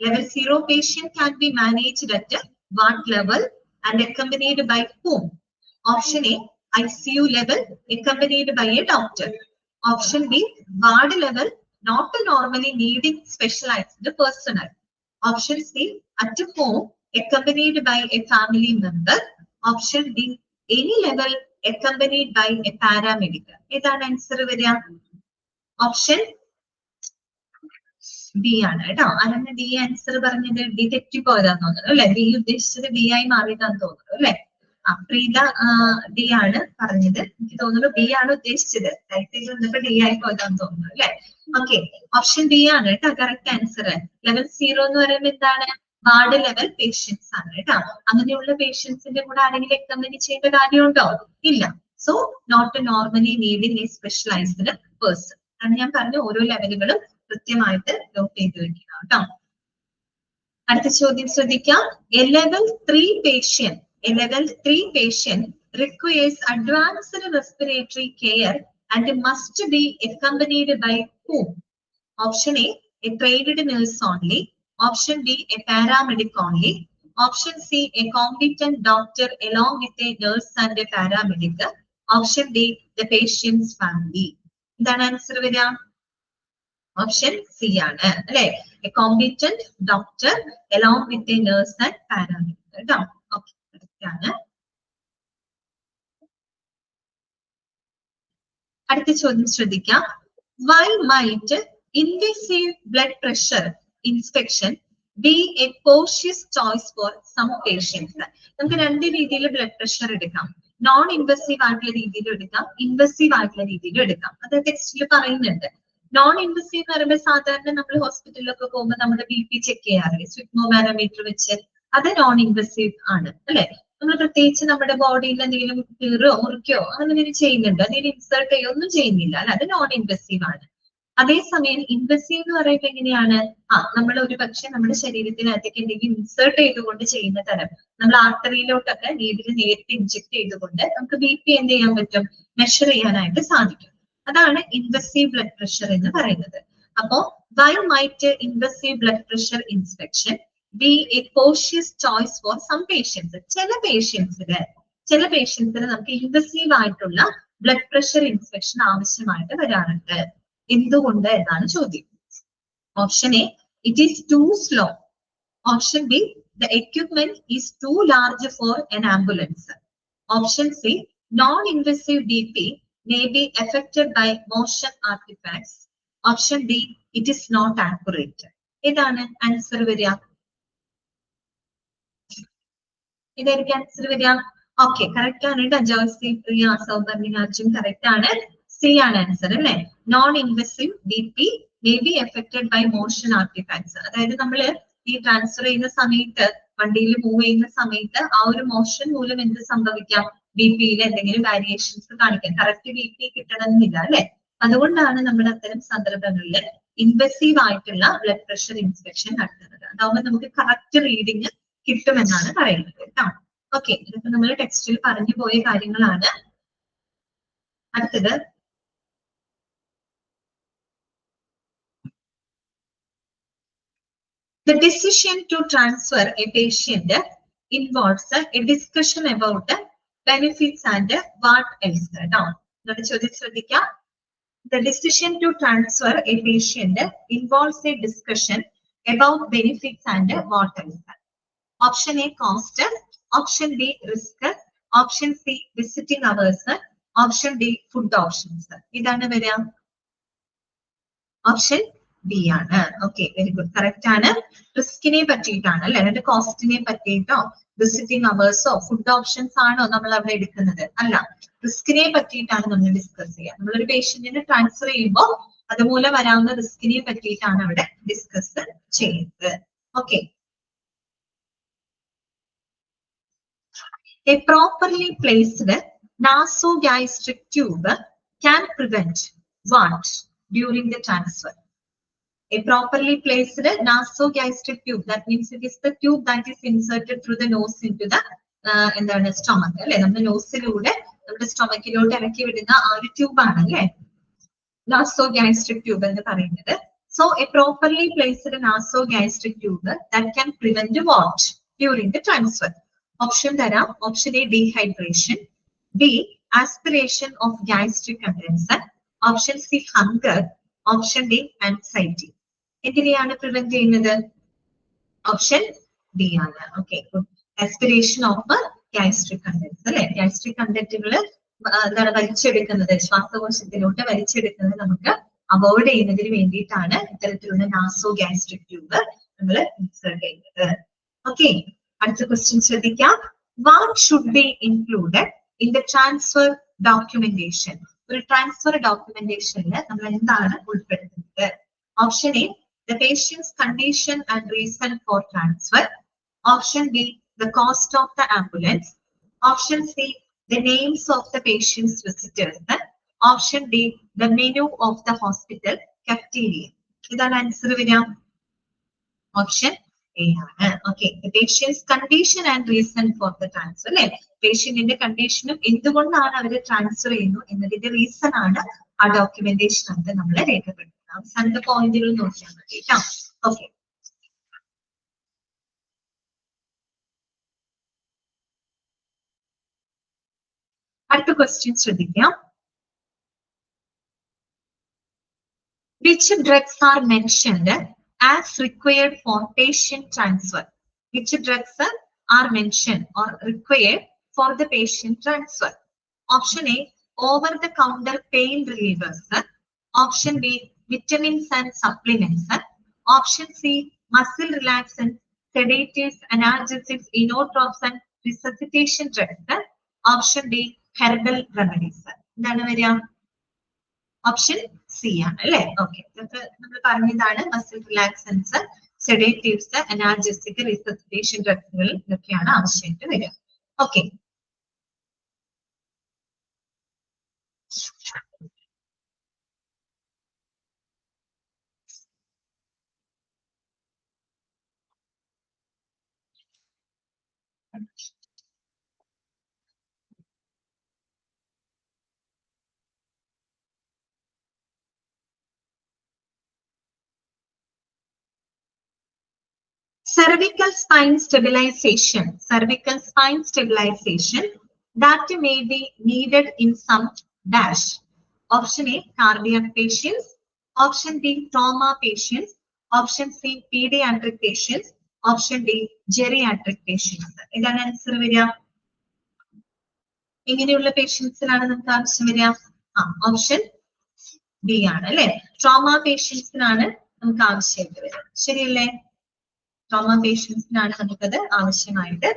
A: Level 0 patient can be managed at what level and accompanied by whom? Option A, ICU level accompanied by a doctor. Option B, ward level not normally needing specialized personnel. Option C, at home accompanied by a family member. Option D, any level accompanied by a paramedic. ഏതാണ് ആൻസർ വരിക? ഓപ്ഷൻ ബി ആണ് കേട്ടോ. അതെന്നെ ഡി ആൻസർ പറഞ്ഞത് ഡി തെറ്റിപ്പോയതാന്ന് തോന്നുന്നു അല്ലെ? ഡി ഉദ്ദേശിച്ചത് ഡി ആയി മാറിയതാന്ന് തോന്നുന്നു അല്ലെ? പ്രീത ഡി ആണ് പറഞ്ഞത്. എനിക്ക് തോന്നുന്നു ബി ആണ് ഉദ്ദേശിച്ചത്. ടൈറ്റിൽ വന്നപ്പോ ഡി ആയി പോയതാന്ന് തോന്നുന്നു അല്ലെ? ഓക്കെ, ഓപ്ഷൻ ബി ആണ് കേട്ടോ കറക്റ്റ് ആൻസർ. ലെവൽ 0 എന്ന് പറയുമ്പോൾ എന്താണ്? വാർഡ് ലെവൽ പേഷ്യൻസ് ആണ് കേട്ടോ. അങ്ങനെയുള്ള പേഷ്യൻസിന്റെ കൂടെ ആരെങ്കിലും അക്കമ്പനി ചെയ്യേണ്ട കാര്യമുണ്ടോ? ഇല്ല. So not normally needing a specialised person. അത് ഞാൻ പറഞ്ഞ ഓരോ ലെവലുകളും കൃത്യമായിട്ട് നോട്ട് ചെയ്ത് വെക്കണം കേട്ടോ. അടുത്ത ചോദ്യം ശ്രദ്ധിക്കാം. A level 3 patient, a level 3 patient requires advanced respiratory care and must be accompanied by whom? Option A, a trained nurse only. Option B, a paramedic only. Option C, a competent doctor along with a nurse and a paramedic. Option D, the patient's family. എന്താണ് ആൻസർ വരിക? ഓപ്ഷൻ സി ആണ് അല്ലെ? A competent doctor along with a nurse and paramedic കേട്ടോ. ഓക്കെ, കറക്റ്റ് ആണ്. അടുത്ത ചോദ്യം ശ്രദ്ധിക്കാം. Why might invasive blood pressure inspection be a cautious choice for some patients? നമുക്ക് 2 രീതിയിൽ ബ്ലഡ് പ്രഷർ എടുക്കാം. നോൺ ഇൻവസീവ് ആയിട്ടുള്ള രീതിയിൽ എടുക്കാം, ഇൻവസീവ് ആയിട്ടുള്ള രീതിയിൽ എടുക്കാം. അത് ടെക്സ്റ്റിൽ പറയുന്നുണ്ട്. നോൺ ഇൻവസീവ് എന്ന് പറയുമ്പോൾ സാധാരണ നമ്മൾ ഹോസ്പിറ്റലിലൊക്കെ പോകുമ്പോൾ നമ്മുടെ BP ചെക്ക് ചെയ്യാറില്ലേ, സ്വിഗ്മോമാനോമീറ്റർ വെച്ച്? അത് നോൺ ഇൻവസീവ് ആണ് അല്ലെ? നമ്മൾ പ്രത്യേകിച്ച് നമ്മുടെ ബോഡിയിൽ എന്തെങ്കിലും കീറോ മുറിക്കോ അങ്ങനെ എന്തെങ്കിലും ചെയ്യുന്നുണ്ടോ? എന്തെങ്കിലും ഇൻസേർട്ട് ചെയ്യോ? ഒന്നും ചെയ്യുന്നില്ല അല്ലെ? അത് നോൺ ഇൻവസീവ് ആണ്. അതേസമയം ഇൻവസീവ് എന്ന് പറയുമ്പോൾ എങ്ങനെയാണ്? നമ്മൾ ഒരു പക്ഷെ നമ്മുടെ ശരീരത്തിനകത്തേക്ക് എന്തെങ്കിലും ഇൻസേർട്ട് ചെയ്തുകൊണ്ട് ചെയ്യുന്ന തരം. നമ്മൾ ആർട്ടറിയിലോട്ടൊക്കെ നീഡിൽ നേരിട്ട് ഇൻജെക്ട് ചെയ്തുകൊണ്ട് നമുക്ക് BP എന്ത് ചെയ്യാൻ പറ്റും? മെഷർ ചെയ്യാനായിട്ട് സാധിക്കും. അതാണ് ഇൻവസീവ് ബ്ലഡ് പ്രഷർ എന്ന് പറയുന്നത്. അപ്പോ why might invasive blood pressure inspection be a cautious choice for some patients? ചില പേഷ്യൻസിന് നമുക്ക് ഇൻവസീവ് ആയിട്ടുള്ള ബ്ലഡ് പ്രഷർ ഇൻസ്പെക്ഷൻ ആവശ്യമായിട്ട് വരാറുണ്ട്. എന്തുകൊണ്ട് എന്നാണ് ചോദ്യം. Option A, it is too slow. Option B, the equipment is too large for an ambulance. Option C, non-invasive BP may be affected by motion artifacts. Option D, it is not accurate. ഇതാണ് ആൻസർ വരിക. ഇതായിരിക്കും ആൻസർ വരിക. ഓക്കെ, കറക്റ്റ് ആണ് കേട്ടോ. ജോയ്സി, പ്രിയ, സൗബർണി, അർജുൻ കറക്റ്റ് ആണ്. സി ആണ് ആൻസർ അല്ലെ? Non invasive BP may be affected by motion artifacts. അതായത് നമ്മള് ഈ ട്രാൻസ്ഫർ ചെയ്യുന്ന സമയത്ത്, വണ്ടിയിൽ മൂവ് ചെയ്യുന്ന സമയത്ത് ആ ഒരു മോഷൻ മൂലം എന്ത് സംഭവിക്കാം? BP-യിൽ എന്തെങ്കിലും വാരിയേഷൻസ് കാണിക്കാം. കറക്റ്റ് BP കിട്ടണമെന്നില്ല അല്ലെ? അതുകൊണ്ടാണ് നമ്മൾ അത്തരം സന്ദർഭങ്ങളിൽ ഇൻവസീവ് ആയിട്ടുള്ള ബ്ലഡ് പ്രഷർ ഇൻസ്പെക്ഷൻ നടത്തുന്നത്. അതാവുമ്പോൾ നമുക്ക് കറക്റ്റ് റീഡിങ് കിട്ടുമെന്നാണ് പറയുന്നത് കേട്ടോ. ഓക്കെ, ഇതൊക്കെ നമ്മൾ ടെക്സ്റ്റിൽ പറഞ്ഞു പോയ കാര്യങ്ങളാണ്. അടുത്തത് the decision to transfer a patient involves a discussion about benefits and what else. Now, ചോദ്യം ശ്രദ്ധിക്കാം. The decision to transfer a patient involves a discussion about benefits and what else. Option A, cost. Option B, risk. Option C, visiting hours. Option D, food options. ഇതാണ് വരിക. ഓപ്ഷൻ ബി ആണ്. ഓക്കെ, വെരി ഗുഡ്, കറക്റ്റ് ആണ്. റിസ്കിനെ പറ്റിയിട്ടാണ് അല്ലെ, അതിന്റെ കോസ്റ്റിനെ പറ്റിയിട്ടോ വിസിറ്റിംഗ് അവേഴ്സോ ഫുഡ് ഓപ്ഷൻസ് ആണോ നമ്മൾ അവിടെ എടുക്കുന്നത്? അല്ല, റിസ്കിനെ പറ്റിയിട്ടാണ് നമ്മൾ ഡിസ്കസ് ചെയ്യുക. നമ്മളൊരു പേഷ്യന്റിനെ ട്രാൻസ്ഫർ ചെയ്യുമ്പോൾ അതുമൂലം വരാവുന്ന റിസ്കിനെ പറ്റിയിട്ടാണ് അവിടെ ഡിസ്കസ് ചെയ്യുന്നത്. Okay, a properly placed nasogastric tube can prevent what during the transfer? A properly placed nasogastric tube, that means it is the tube that is inserted through the nose into the stomach. അല്ലെ, നമ്മുടെ നോസിലൂടെ നമ്മുടെ സ്റ്റൊമക്കിലോട്ട് ഇറക്കി വിടുന്ന ആ ഒരു ട്യൂബ് ആണ് അല്ലെ nasogastric tube എന്ന് പറയുന്നത്. So a properly placed nasogastric tube that can prevent what during the transfer? Option തരാം. Option A, dehydration. B, aspiration of gastric contents. Option C, hunger. Option D, anxiety. എങ്ങനെയാണ് പ്രിവെന്റ് ചെയ്യുന്നത്? ഓപ്ഷൻ ഡി ആണ്. Okay, aspiration of gastric contents അല്ലെ, ഗാസ്ട്രിക് കണ്ടന്റുകൾ എന്താണ് വലിച്ചെടുക്കുന്നത്, ശ്വാസകോശത്തിലോട്ട് വലിച്ചെടുക്കുന്നത് നമുക്ക് അവോയ്ഡ് ചെയ്യുന്നതിന് വേണ്ടിയിട്ടാണ് ഇത്തരത്തിലുള്ള നാസോഗാസ്ട്രിക് ട്യൂബ് നമ്മൾ ഇൻസേർട്ട് ചെയ്യുന്നത്. ഓക്കെ, അടുത്ത ക്വസ്റ്റ്യൻ ശ്രദ്ധിക്കാം. What should be included in the transfer documentation? ഒരു ട്രാൻസ്ഫർ ഡോക്യുമെന്റേഷനിൽ നമ്മൾ എന്താണ് ഉൾപ്പെടുത്തുന്നത്? Option A, the patient's condition and reason for transfer. Option B, the cost of the ambulance. Option C, the names of the patient's visitors. Option D, the menu of the hospital cafeteria. ഇതാണ് ആൻസർ വരിക. ഓപ്ഷൻ എ ആണ്. Okay, the patient's condition and reason for the transfer അല്ലെ, പേഷ്യന്റിന്റെ കണ്ടീഷനും എന്തുകൊണ്ടാണ് അവർ ട്രാൻസ്ഫർ ചെയ്യുന്നു എന്നതിന്റെ റീസൺ ആണ് ആ ഡോക്യുമെന്റേഷൻ അത് നമ്മൾ രേഖപ്പെടുത്തുന്നത്. അവസാനത്തെ പോയിന്റുകൾ നോക്കിയാൽ മതി കേട്ടോ. ഓക്കെ, അടുത്ത ക്വസ്റ്റ്യൻ ശ്രദ്ധിക്കാം. Which drugs are mentioned as required for patient transfer? Which drugs are mentioned or required for the patient transfer? Option A, over-the-counter pain relievers. Option B, vitamins and supplements. Option C, muscle relaxants, sedatives, analgesics, inotropes and resuscitation drugs. Option D, herbal remedies. എന്താണ് വരിക? ഓപ്ഷൻ സി ആണ് അല്ലെ. ഓക്കെ, നമ്മൾ പറഞ്ഞതാണ് muscle relaxants, sedatives, analgesic, resuscitation ഡ്രഗ്സുകൾ ഇതൊക്കെയാണ് ആവശ്യമായിട്ട് വരിക. Okay, cervical spine stabilization. Cervical spine stabilization that may be needed in some dash. Option A, cardiac patients. Option B, trauma patients. Option C, pediatric patients. Option D, geriatric patients. ഇതാണ് ആൻസർ വരിക. ഇങ്ങനെയുള്ള പേഷ്യൻസിനാണ് നമുക്ക് ആവശ്യം വരിക. ഓപ്ഷൻ ബി ആണ് അല്ലെ, ട്രോമ പേഷ്യൻസിനാണ് നമുക്ക് ആവശ്യമായിട്ട് വരിക. ശരിയല്ലേ? ട്രോമ പേഷ്യൻസിനാണ് നമുക്കത് ആവശ്യമായിട്ട്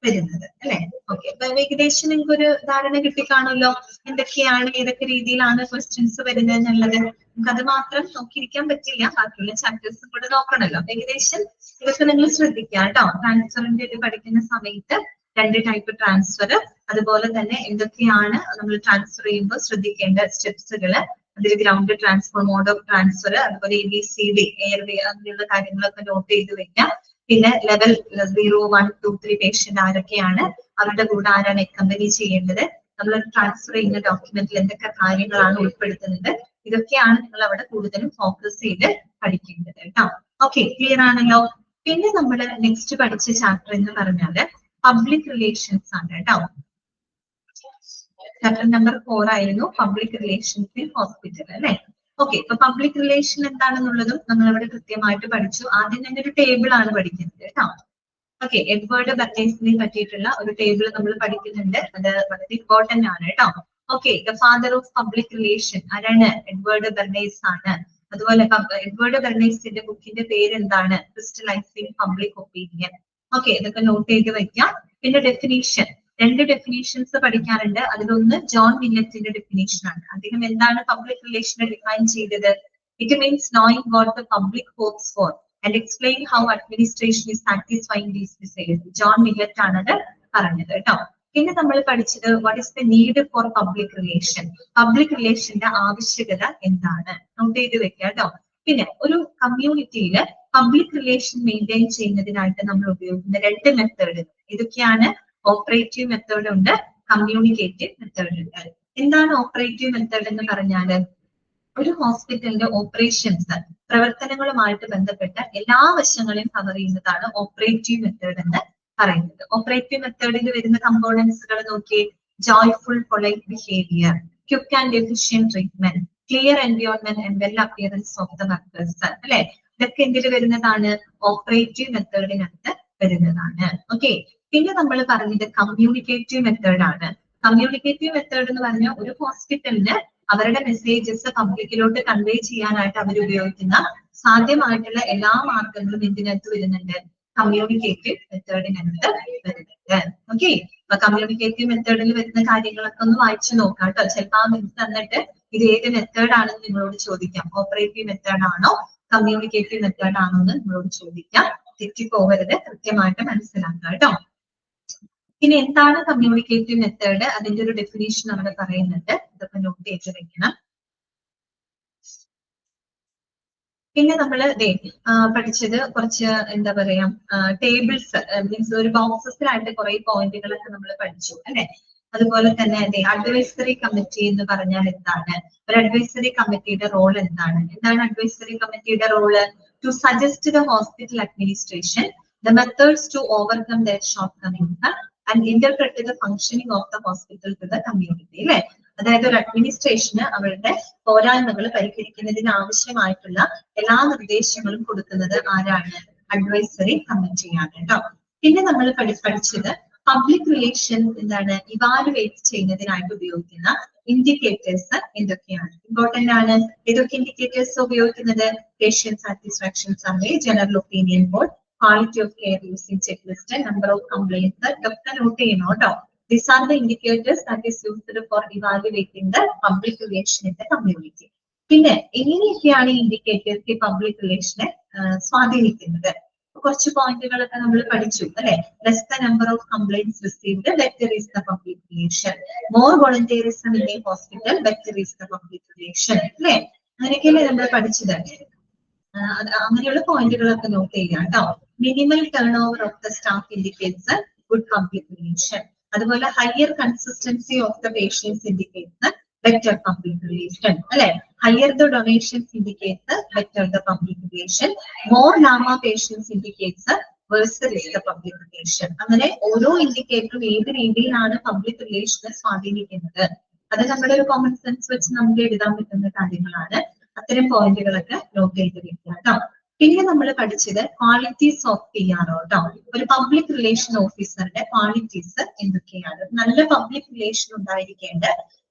A: വരുന്നത് അല്ലെ. ഓക്കെ, അപ്പൊ ഏകദേശം നിങ്ങൾക്ക് ഒരു ധാരണ കിട്ടിക്കാണല്ലോ എന്തൊക്കെയാണ്, ഏതൊക്കെ രീതിയിലാണ് ക്വസ്റ്റ്യൻസ് വരുന്നത് എന്നുള്ളത്. നമുക്ക് അത് മാത്രം നോക്കിയിരിക്കാൻ പറ്റില്ല, ബാക്കിയുള്ള ചാപ്റ്റേഴ്സും കൂടെ നോക്കണല്ലോ. ഏകദേശം ഇതൊക്കെ നിങ്ങൾ ശ്രദ്ധിക്കുക കേട്ടോ. ട്രാൻസ്ഫറിന്റെ ഇത് പഠിക്കുന്ന സമയത്ത് 2 ടൈപ്പ് ട്രാൻസ്ഫർ, അതുപോലെ തന്നെ എന്തൊക്കെയാണ് നമ്മൾ ട്രാൻസ്ഫർ ചെയ്യുമ്പോൾ ശ്രദ്ധിക്കേണ്ട സ്റ്റെപ്സുകള്, അതിൽ ground transfer, mode of transfer, അതുപോലെ ABCD, എയർവേ, അങ്ങനെയുള്ള കാര്യങ്ങളൊക്കെ നോട്ട് ചെയ്ത് വെക്കാം. പിന്നെ ലെവൽ 0, 1, 2, 3 പേഷ്യന്റ് ആരൊക്കെയാണ്, അവരുടെ കൂടെ ആരാണ് അക്കമ്പനി ചെയ്യേണ്ടത്, നമ്മൾ ട്രാൻസ്ഫർ ചെയ്യുന്ന ഡോക്യുമെന്റിൽ എന്തൊക്കെ കാര്യങ്ങളാണ് ഉൾപ്പെടുത്തുന്നത്, ഇതൊക്കെയാണ് നിങ്ങൾ അവിടെ കൂടുതലും ഫോക്കസ് ചെയ്ത് പഠിക്കേണ്ടത് കേട്ടോ. ഓക്കെ, ക്ലിയർ ആണല്ലോ. പിന്നെ നമ്മൾ നെക്സ്റ്റ് പഠിച്ച ചാപ്റ്റർ എന്ന് പറഞ്ഞാല് പബ്ലിക് റിലേഷൻസ് ആണ് കേട്ടോ. ചാപ്റ്റർ നമ്പർ 4 ആയിരുന്നു പബ്ലിക് റിലേഷൻസ് ഇൻ ഹോസ്പിറ്റൽ അല്ലെ. ഓക്കെ, ഇപ്പൊ പബ്ലിക് റിലേഷൻ എന്താണെന്നുള്ളതും നമ്മൾ അവിടെ കൃത്യമായിട്ട് പഠിച്ചു. ആദ്യം തന്നെ ഒരു ടേബിൾ ആണ് പഠിക്കുന്നത് കേട്ടോ. ഓക്കെ, എഡ്വേർഡ് ബർണേഴ്സിനെ പറ്റിയിട്ടുള്ള ഒരു ടേബിൾ നമ്മൾ പഠിക്കുന്നുണ്ട്. അത് വളരെ ഇമ്പോർട്ടന്റ് ആണ് കേട്ടോ. Okay, the father of public relation ആരാണ്? എഡ്വേർഡ് ബർണേഴ്സ് ആണ്. അതുപോലെ എഡ്വേർഡ് ബെർണേഴ്സിന്റെ ബുക്കിന്റെ പേര് എന്താണ്? ക്രിസ്റ്റലൈസിംഗ് പബ്ലിക് ഒപ്പീനിയൻ. ഓക്കെ, ഇതൊക്കെ നോട്ട് ചെയ്ത് വെക്കാം. പിന്നെ ഡെഫിനീഷൻ, 2 ഡെഫിനീഷൻസ് പഠിക്കാറുണ്ട്. അതിലൊന്ന് ജോൺ മില്ലറ്റിന്റെ ഡെഫിനേഷൻ ആണ്. അദ്ദേഹം എന്താണ് പബ്ലിക് റിലേഷനെ ഡിഫൈൻ ചെയ്തത്? It means knowing what the public hopes for and explain how administration is satisfying these desires. John Millet ആണത് പറഞ്ഞത് കേട്ടോ. പിന്നെ നമ്മൾ പഠിച്ചത് what is the need for public relation. Public റിലേഷന്റെ ആവശ്യകത എന്താണ്? നോട്ട് ചെയ്ത് വെക്കുക കേട്ടോ. പിന്നെ ഒരു കമ്മ്യൂണിറ്റിയിൽ പബ്ലിക് റിലേഷൻ മെയിൻറ്റെയിൻ ചെയ്യുന്നതിനായിട്ട് നമ്മൾ ഉപയോഗിക്കുന്ന 2 മെത്തേഡ് ഇതൊക്കെയാണ്. ഓപ്പറേറ്റീവ് മെത്തേഡ് ഉണ്ട്, കമ്മ്യൂണിക്കേറ്റീവ് മെത്തേഡ് ഉണ്ട്. എന്താണ് ഓപ്പറേറ്റീവ് മെത്തേഡ് എന്ന് പറഞ്ഞാൽ ഒരു ഹോസ്പിറ്റലിന്റെ ഓപ്പറേഷൻസ് പ്രവർത്തനങ്ങളുമായിട്ട് ബന്ധപ്പെട്ട എല്ലാ വശങ്ങളെയും കവർ ചെയ്യുന്നതാണ് ഓപ്പറേറ്റീവ് മെത്തേഡ് എന്ന് പറയുന്നത്. ഓപ്പറേറ്റീവ് മെത്തേഡിൽ വരുന്ന കമ്പോണൻസുകൾ നോക്കി: joyful polite behaviour, quick and efficient treatment, clear environment and well appearance of the workers. അല്ലെ, ഇതൊക്കെ എന്തിൽ വരുന്നതാണ്? ഓപ്പറേറ്റീവ് മെത്തേഡിനകത്ത് വരുന്നതാണ്. ഓക്കെ, പിന്നെ നമ്മൾ പറഞ്ഞത് കമ്മ്യൂണിക്കേറ്റീവ് മെത്തേഡ് ആണ്. കമ്മ്യൂണിക്കേറ്റീവ് മെത്തേഡ് എന്ന് പറഞ്ഞാൽ ഒരു ഹോസ്പിറ്റലിന് അവരുടെ മെസ്സേജസ് പബ്ലിക്കിലോട്ട് കൺവേ ചെയ്യാനായിട്ട് അവർ ഉപയോഗിക്കുന്ന സാധ്യമായിട്ടുള്ള എല്ലാ മാർഗങ്ങളും എന്തിനകത്ത് വരുന്നുണ്ട്? കമ്മ്യൂണിക്കേറ്റീവ് മെത്തേഡിനകത്ത് വരുന്നുണ്ട്. ഓക്കെ, അപ്പൊ കമ്മ്യൂണിക്കേറ്റീവ് മെത്തേഡിൽ വരുന്ന കാര്യങ്ങളൊക്കെ ഒന്ന് വായിച്ചു നോക്കാം കേട്ടോ. ചിലപ്പോൾ ആ മിസ് തന്നിട്ട് ഇത് ഏത് മെത്തേഡ് ആണെന്ന് നിങ്ങളോട് ചോദിക്കാം. ഓപ്പറേറ്റീവ് മെത്തേഡ് ആണോ കമ്മ്യൂണിക്കേറ്റീവ് മെത്തേഡ് ആണോ എന്ന് നിങ്ങളോട് ചോദിക്കാം. തെറ്റിപ്പോകരുത്, കൃത്യമായിട്ട് മനസ്സിലാക്കുക കേട്ടോ. പിന്നെ എന്താണ് കമ്മ്യൂണിക്കേറ്റീവ് മെത്തേഡ്? അതിന്റെ ഒരു ഡെഫിനേഷൻ അവിടെ പറയുന്നുണ്ട്. ഇതൊക്കെ നോട്ട് ചെയ്ത് വെക്കണം. പിന്നെ നമ്മൾ പഠിച്ചത് കുറച്ച് എന്താ പറയാ ടേബിൾസ് മീൻസ് ഒരു ബോക്സസിലായിട്ട് കുറെ പോയിന്റുകളൊക്കെ നമ്മൾ പഠിച്ചു അല്ലെ. അതുപോലെ തന്നെ അഡ്വൈസറി കമ്മിറ്റി എന്ന് പറഞ്ഞാൽ എന്താണ്? ഒരു അഡ്വൈസറി കമ്മിറ്റിയുടെ റോൾ എന്താണ്? എന്താണ് അഡ്വൈസറി കമ്മിറ്റിയുടെ role? To suggest the hospital administration the methods to overcome their shortcomings and interpret the functioning of the hospital to the community. അല്ലെ, അതായത് ഒരു അഡ്മിനിസ്ട്രേഷന് അവരുടെ പോരായ്മകൾ പരിഹരിക്കുന്നതിന് ആവശ്യമായിട്ടുള്ള എല്ലാ നിർദ്ദേശങ്ങളും കൊടുക്കുന്നത് ആരാണ്? അഡ്വൈസറി കമ്മിറ്റിയാണ് കേട്ടോ. പിന്നെ നമ്മൾ പഠിച്ചത് പബ്ലിക് റിലേഷൻ എന്താണ്? ഇവാലുവേറ്റ് ചെയ്യുന്നതിനായിട്ട് ഉപയോഗിക്കുന്ന ഇൻഡിക്കേറ്റേഴ്സ് എന്തൊക്കെയാണ്? ഇമ്പോർട്ടന്റ് ആണ്. ഏതൊക്കെ ഇൻഡിക്കേറ്റേഴ്സ് ഉപയോഗിക്കുന്നത്? Patient satisfaction survey, general opinion Paul, quality of care using checklist, number of complaints, ഒക്കെ നോട്ട് ചെയ്യണം കേട്ടോ. These are the indicators that is used for evaluating the public relation in the community. പിന്നെ എങ്ങനെയൊക്കെയാണ് ഈ ഇൻഡിക്കേറ്റേഴ്സ് ഈ പബ്ലിക് റിലേഷനെ സ്വാധീനിക്കുന്നത്? കുറച്ച് പോയിന്റുകളൊക്കെ നമ്മൾ പഠിച്ചു അല്ലെ. Less the number of complaints received, better is the public relation. More volunteerism in a hospital, better is the public relation. അല്ലെ, അങ്ങനെയൊക്കെയല്ലേ നമ്മൾ പഠിച്ചത്. അങ്ങനെയുള്ള പോയിന്റുകളൊക്കെ നോട്ട് ചെയ്യുക കേട്ടോ. Minimal turn over of the staff indicates good public relation. അതുപോലെ higher consistency of the patients indicates better public relation. അല്ലെ, higher the donations indicates better the public relation. More LAMA patients indicates worser is the public relation. അങ്ങനെ ഓരോ ഇൻഡിക്കേറ്ററും ഏത് രീതിയിലാണ് പബ്ലിക് റിലേഷനെ സ്വാധീനിക്കുന്നത് അത് നമ്മുടെ ഒരു കോമൺ സെൻസ് വെച്ച് നമുക്ക് എഴുതാൻ പറ്റുന്ന കാര്യങ്ങളാണ്. അത്തരം പോയിന്റുകളൊക്കെ നോട്ട് ചെയ്ത് വെക്കുക കേട്ടോ. പിന്നെ നമ്മൾ പഠിച്ചത് ക്വാളിറ്റീസ് ഓഫ് PR കേട്ടോ. ഒരു പബ്ലിക് റിലേഷൻ ഓഫീസറുടെ ക്വാളിറ്റീസ് എന്തൊക്കെയാണ്? നല്ല പബ്ലിക് റിലേഷൻ ഉണ്ടായിരിക്കേണ്ട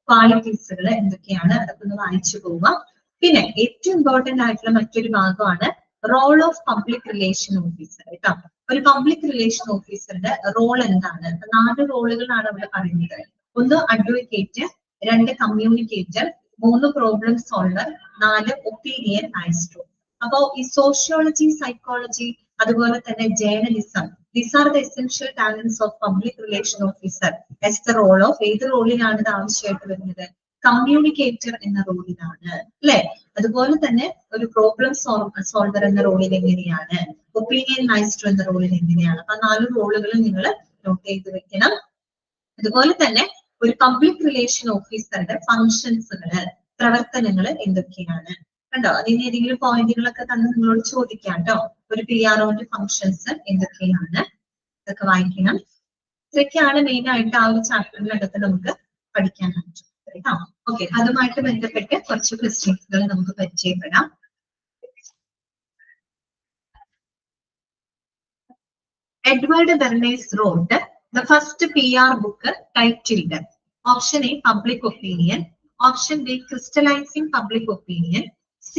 A: ക്വാളിറ്റീസുകൾ എന്തൊക്കെയാണ്? അതൊക്കെ ഒന്ന് വായിച്ചു പോവുക. പിന്നെ ഏറ്റവും ഇമ്പോർട്ടന്റ് ആയിട്ടുള്ള മറ്റൊരു ഭാഗമാണ് role of public relation officer കേട്ടോ. ഒരു പബ്ലിക് റിലേഷൻ ഓഫീസറുടെ റോൾ എന്താണ്? 4 റോളുകളാണ് അവിടെ പറയുന്നത്. 1 advocate, 2 communicator, 3 problem solver, 4 opinion master. അപ്പോ ഈ സോഷ്യോളജി, സൈക്കോളജി, അതുപോലെ തന്നെ journalism, these are the essential talents of public relation officer. As the role of ഏത് റോളിലാണ് ഇത് ആവശ്യമായിട്ട് വരുന്നത്? കമ്മ്യൂണിക്കേറ്റർ എന്ന റോളിലാണ് അല്ലെ. അതുപോലെ തന്നെ ഒരു പ്രോബ്ലം സോൾവർ എന്ന റോളിൽ എങ്ങനെയാണ്? ഒപ്പീനിയൻ മാസ്റ്റർ എന്ന റോളിൽ എങ്ങനെയാണ്? അപ്പൊ 4 റോളുകളും നിങ്ങൾ നോട്ട് ചെയ്ത് വെക്കണം. അതുപോലെ തന്നെ ഒരു പബ്ലിക് റിലേഷൻ ഓഫീസറുടെ ഫങ്ഷൻസുകള്, പ്രവർത്തനങ്ങൾ എന്തൊക്കെയാണ്? കണ്ടോ, അതിന് ഏതെങ്കിലും പോയിന്റുകളൊക്കെ തന്നെ നിങ്ങളോട് ചോദിക്കാം കേട്ടോ. ഒരു PROന്റെ ഫങ്ഷൻസ് എന്തൊക്കെയാണ്? ഇതൊക്കെ വായിക്കണം. ഇതൊക്കെയാണ് മെയിൻ ആയിട്ട് ആ ഒരു ചാപ്റ്ററിനകത്ത് നമുക്ക് പഠിക്കാനായിട്ട് കേട്ടോ. ഓക്കെ, അതുമായിട്ട് ബന്ധപ്പെട്ട് കുറച്ച് ക്വസ്റ്റ്യൻസുകൾ നമുക്ക് പരിചയപ്പെടാം. Edward Bernays wrote the first PR book titled Option A, Public Opinion. Option B, Crystallizing Public Opinion. C,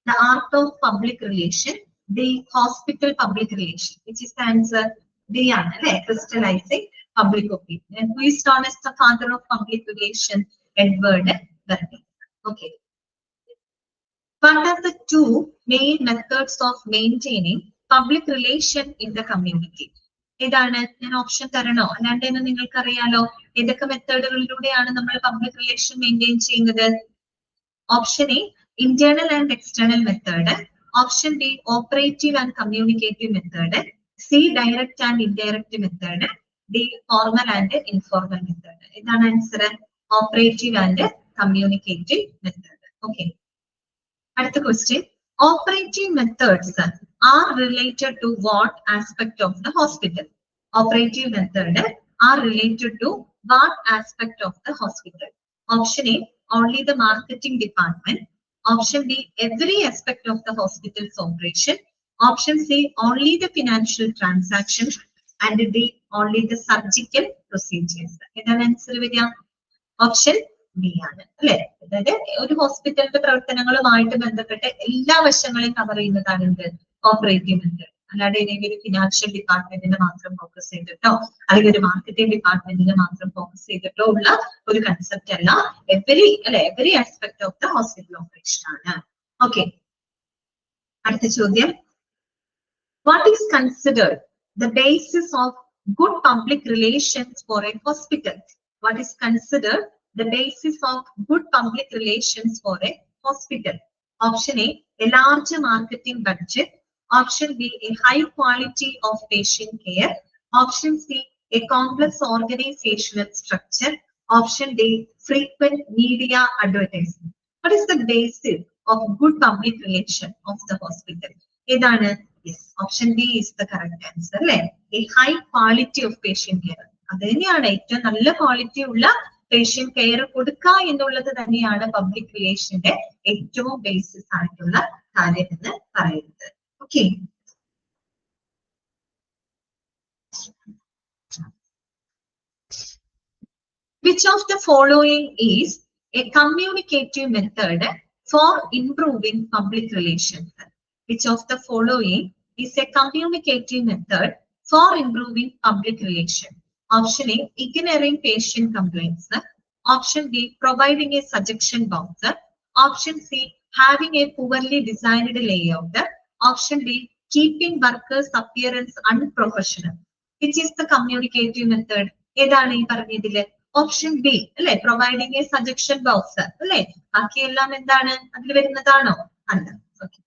A: The art of public relation, the hospital public relation, which is the answer D ആണ് അല്ലെ, crystallizing public opinion. And who is known as the father of public relation? Edward Bernays. Okay. What are the two main methods of maintaining public relation in the community? ഇതാണ് ഞാൻ ഓപ്ഷൻ തരണോ, അല്ലാണ്ട് തന്നെ നിങ്ങൾക്ക് അറിയാലോ ഏതൊക്കെ മെത്തേഡുകളിലൂടെയാണ് നമ്മൾ പബ്ലിക് റിലേഷൻ മെയിൻറ്റെയിൻ ചെയ്യുന്നത്? Option A internal and external method, option B operative and communicative method, C direct and indirect method, D formal and informal method. ഇതാണ് answer, operative and communicative method. Okay, അടുത്ത question. Operative methods are related to what aspect of the hospital? Operative method are related to what aspect of the hospital? Option A, only the marketing department. Option B, every aspect of the hospital's operation. Option C, only the financial transactions. And D, only the surgical procedures. Is answer via option B ആണ് അല്ലെ. അതായത് ഒരു ഹോസ്പിറ്റലിന്റെ പ്രവർത്തനങ്ങളുമായിട്ട് ബന്ധപ്പെട്ട് എല്ലാ വശങ്ങളെയും കവർ ചെയ്യുന്നതാണ് എന്ത്, ഓപ്പറേറ്റീവ് മെത്തേഡ്. അല്ലാതെ ഏതെങ്കിലും ഒരു ഫിനാൻഷ്യൽ ഡിപ്പാർട്ട്മെന്റിനെ മാത്രം ഫോക്കസ് ചെയ്തിട്ടോ അല്ലെങ്കിൽ ഒരു മാർക്കറ്റിംഗ് ഡിപ്പാർട്ട്മെന്റിനെ മാത്രം ഫോക്കസ് ചെയ്തിട്ടോ ഉള്ള ഒരു കൺസെപ്റ്റ് അല്ല. Every aspect of the hospital operation ആണ്. ഓക്കെ, അടുത്ത ചോദ്യം. What is considered the basis of good public relations for a hospital? What is considered the basis of good public relations for a hospital? Option A, a large marketing budget. Option B, a high quality of patient care. Option C, a complex organizational structure. Option D, frequent media advertising. What is the basis of good public relation of the hospital? Idana, yes, option B is the correct answer. A high quality of patient care. അത് തന്നെയാണ് ഏറ്റവും നല്ല ക്വാളിറ്റി ഉള്ള പേഷ്യന്റ് കെയർ കൊടുക്കുക എന്നുള്ളത് തന്നെയാണ് പബ്ലിക് റിലേഷന്റെ ഏറ്റവും ബേസിസ് ആയിട്ടുള്ള കാര്യം എന്ന് പറയുന്നത്. Okay, which of the following is A communicative method for improving public relations? Which of the following is A communicative method for improving public relation? Option A, ignoring patient complaints. Option B, providing a suggestion box. Option C, having a poorly designed layout. Option D, keeping workers' appearance unprofessional. Which is the communicative method? ഏതാണ് ഈ പറഞ്ഞതില്? ഓപ്ഷൻ ബി അല്ലെ, പ്രൊവൈഡിങ് എ സജഷൻ ബോക്സ് അല്ലെ. ബാക്കിയെല്ലാം എന്താണ്, അതിൽ വരുന്നതാണോ? അല്ല. Okay,